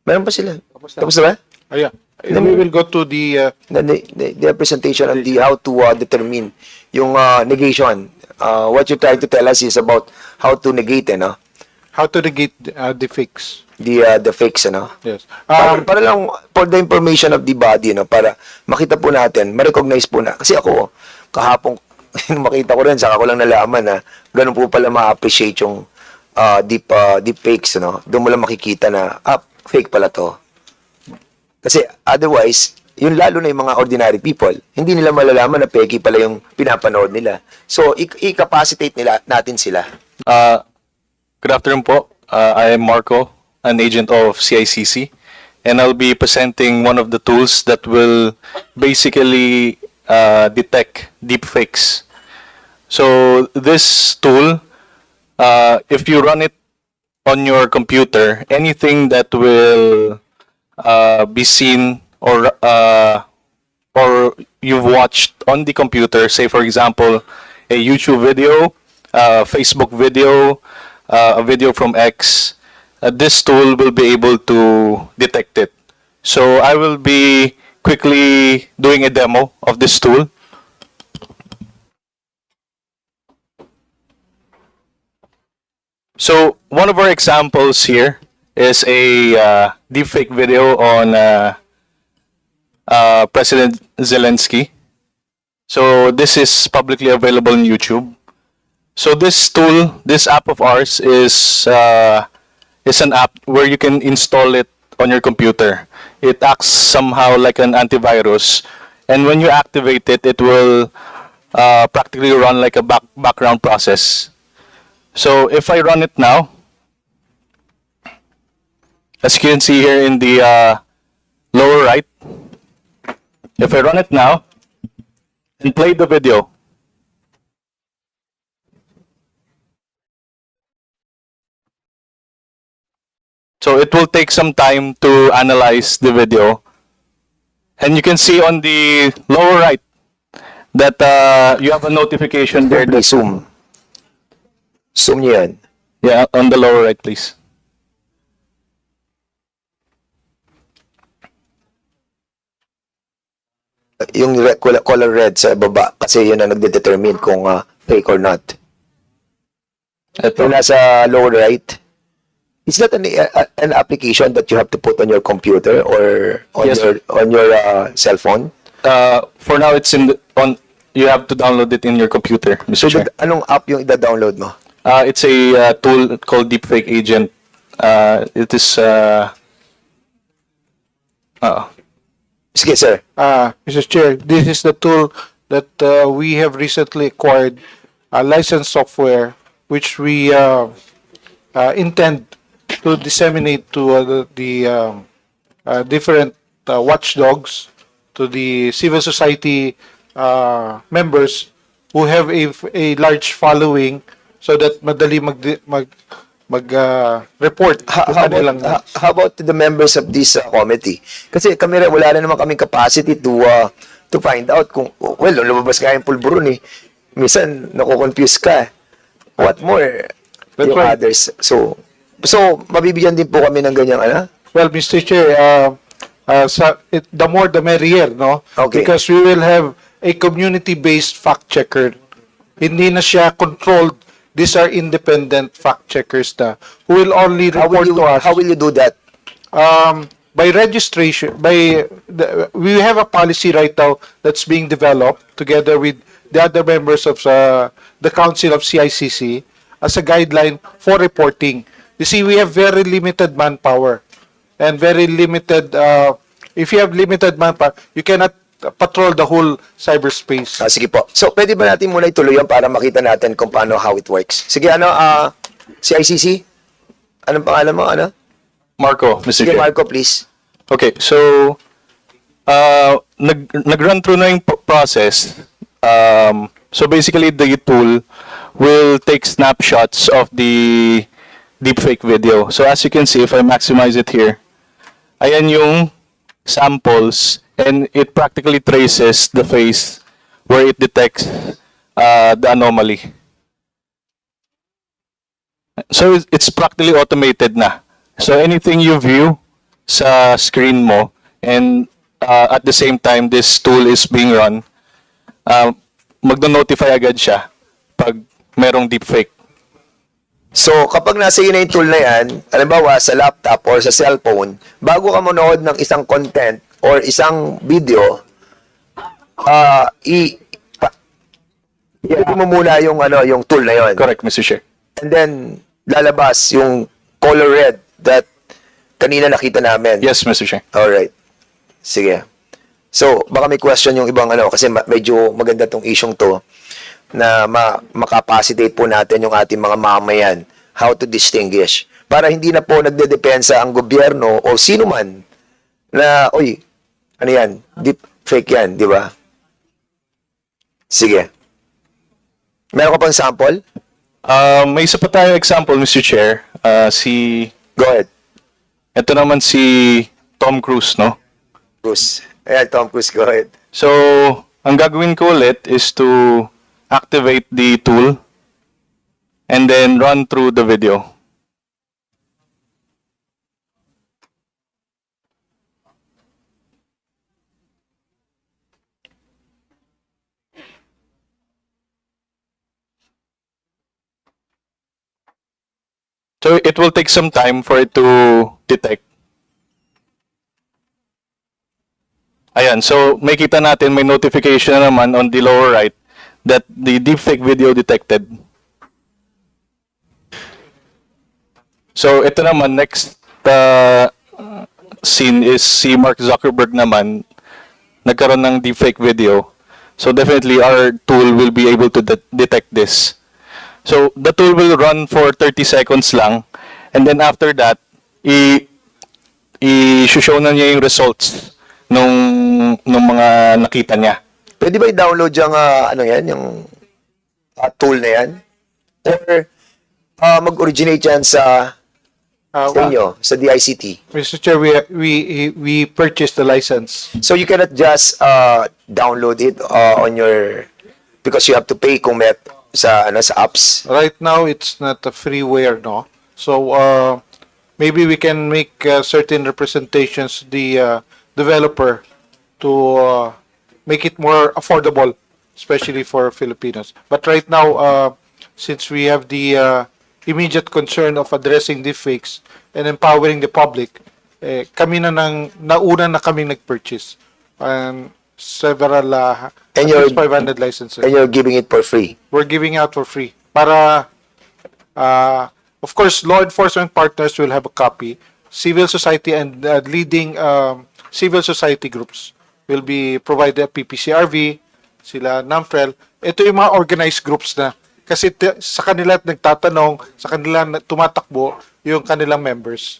Meron pa sila. Tapos na ba? Yeah. We will go to the The presentation on the how to determine yung negation. What you try to tell us is about how to negate, no? how to negate the fakes. The fakes, ano? Yes. Para lang for the information of the body, no, para makita po natin, ma-recognize po na. Kasi ako, kahapon, makita ko rin, saka ko lang nalaman na ganun po pala ma-appreciate yung deep fakes, no? Doon mo lang makikita na, fake pala to. Kasi otherwise, yun lalo na yung mga ordinary people, hindi nila malalaman na fake pala yung pinapanood nila. So, i-capacitate natin sila. Good afternoon po. I am Marco, an agent of CICC, and I'll be presenting one of the tools that will basically detect deepfakes. So this tool, if you run it on your computer, anything that will be seen or you've watched on the computer, say for example, a YouTube video, Facebook video, a video from X, this tool will be able to detect it. So I will be quickly doing a demo of this tool. So one of our examples here is a deepfake video on President Zelensky. So this is publicly available on YouTube. So this tool, this app of ours is an app where you can install it on your computer. It acts somehow like an antivirus, and when you activate it, it will practically run like a background process. So if I run it now, as you can see here in the lower right, if I run it now and play the video, so it will take some time to analyze the video. And you can see on the lower right that you have a notification there. Please zoom. Zoom niyo yan. Yeah, on the lower right, please. Yung color red sa baba kasi yun ang nagde-determine kung fake or not. Ito. Yung nasa lower right, is that an application that you have to put on your computer or on Yes, your cell phone? For now, it's you have to download it in your computer, Mr. Chair. Anong app yung ida-download mo? It's a tool called Deepfake Agent. It is, Sige, sir. Mr. Chair, this is the tool that we have recently acquired, licensed software, which we intend to disseminate to the different watchdogs, to the civil society members who have a large following, so that madali report How about the members of this committee? Kasi kami wala na naman kaming capacity to find out kung lumabas nga yung pulburon eh. Minsan nako-confuse ka. What more yung right. others? So mabibigyan din po kami ng ganyang Well, Mr. Chair, the more the merrier, no? Okay. Because we will have a community-based fact checker. Hindi na siya controlled. These are independent fact checkers na who will only report to us. How will you do that? By registration. We have a policy right now that's being developed together with the other members of the Council of CICC as a guideline for reporting. You see, we have very limited manpower and very limited. If you have limited manpower, you cannot patrol the whole cyberspace. Sige po. So, pwede ba natin muna ituloy yan para makita natin kung paano, how it works? Sige, CICC? Anong pangalan mo, Marco, Mr. Sige, Chair. Marco, please. Okay, so, nag-run through na yung process. So basically, the tool will take snapshots of the deepfake video. So as you can see, if I maximize it here, ayan yung samples, and it practically traces the face where it detects the anomaly. So it's practically automated na. So anything you view sa screen mo, and at the same time this tool is being run, magno-notify agad siya pag merong deepfake. So, kapag nasa iyo na yung tool na yan, halimbawa sa laptop or sa cellphone, bago ka manood ng isang content or isang video, i-click mo muna yung tool na yon. Correct, Mr. Chair. And then lalabas yung color red that kanina nakita namin. Yes, Mr. Chair. Alright. Sige. So, baka may question yung ibang kasi medyo maganda tong isyong to na makapacitate po natin yung ating mga mamayan how to distinguish. Para hindi na po nagdedepensa ang gobyerno o sino man na, ano yan, deep fake yan, di ba? Sige. Meron ka pang sample? May isa pa tayo example, Mr. Chair. Go ahead. Ito naman si Tom Cruise, no? Cruise. Ayan, Tom Cruise, go ahead. So, ang gagawin ko ulit is to activate the tool and then run through the video. So it will take some time for it to detect. Ayan, so makita natin may notification na naman on the lower right that the deepfake video detected. So ito naman, next scene is si Mark Zuckerberg naman nagkaroon ng deepfake video. So definitely our tool will be able to detect this. So the tool will run for 30 seconds lang, and then after that, i-show na niya yung results nung mga nakita niya. Pwede ba i-download yung, ano yan, yung tool na yan? Or mag-originate yan sa inyo, sa DICT? Mr. Chair, we purchased the license. So you cannot just download it on your, because you have to pay kung may sa apps. Right now, it's not a freeware, no? So, maybe we can make certain representations to the developer to make it more affordable, especially for Filipinos. But right now, since we have the immediate concern of addressing deepfakes and empowering the public, kami nauna na kaming nag-purchase. Several And at you're- least 500 licenses. And you're giving it for free. We're giving out for free. Para, of course, law enforcement partners will have a copy. Civil society and leading civil society groups will be provided PPCRV, sila NAMFREL. Ito yung mga organized groups na. Kasi sa kanila nagtatanong, sa kanila tumatakbo yung kanilang members.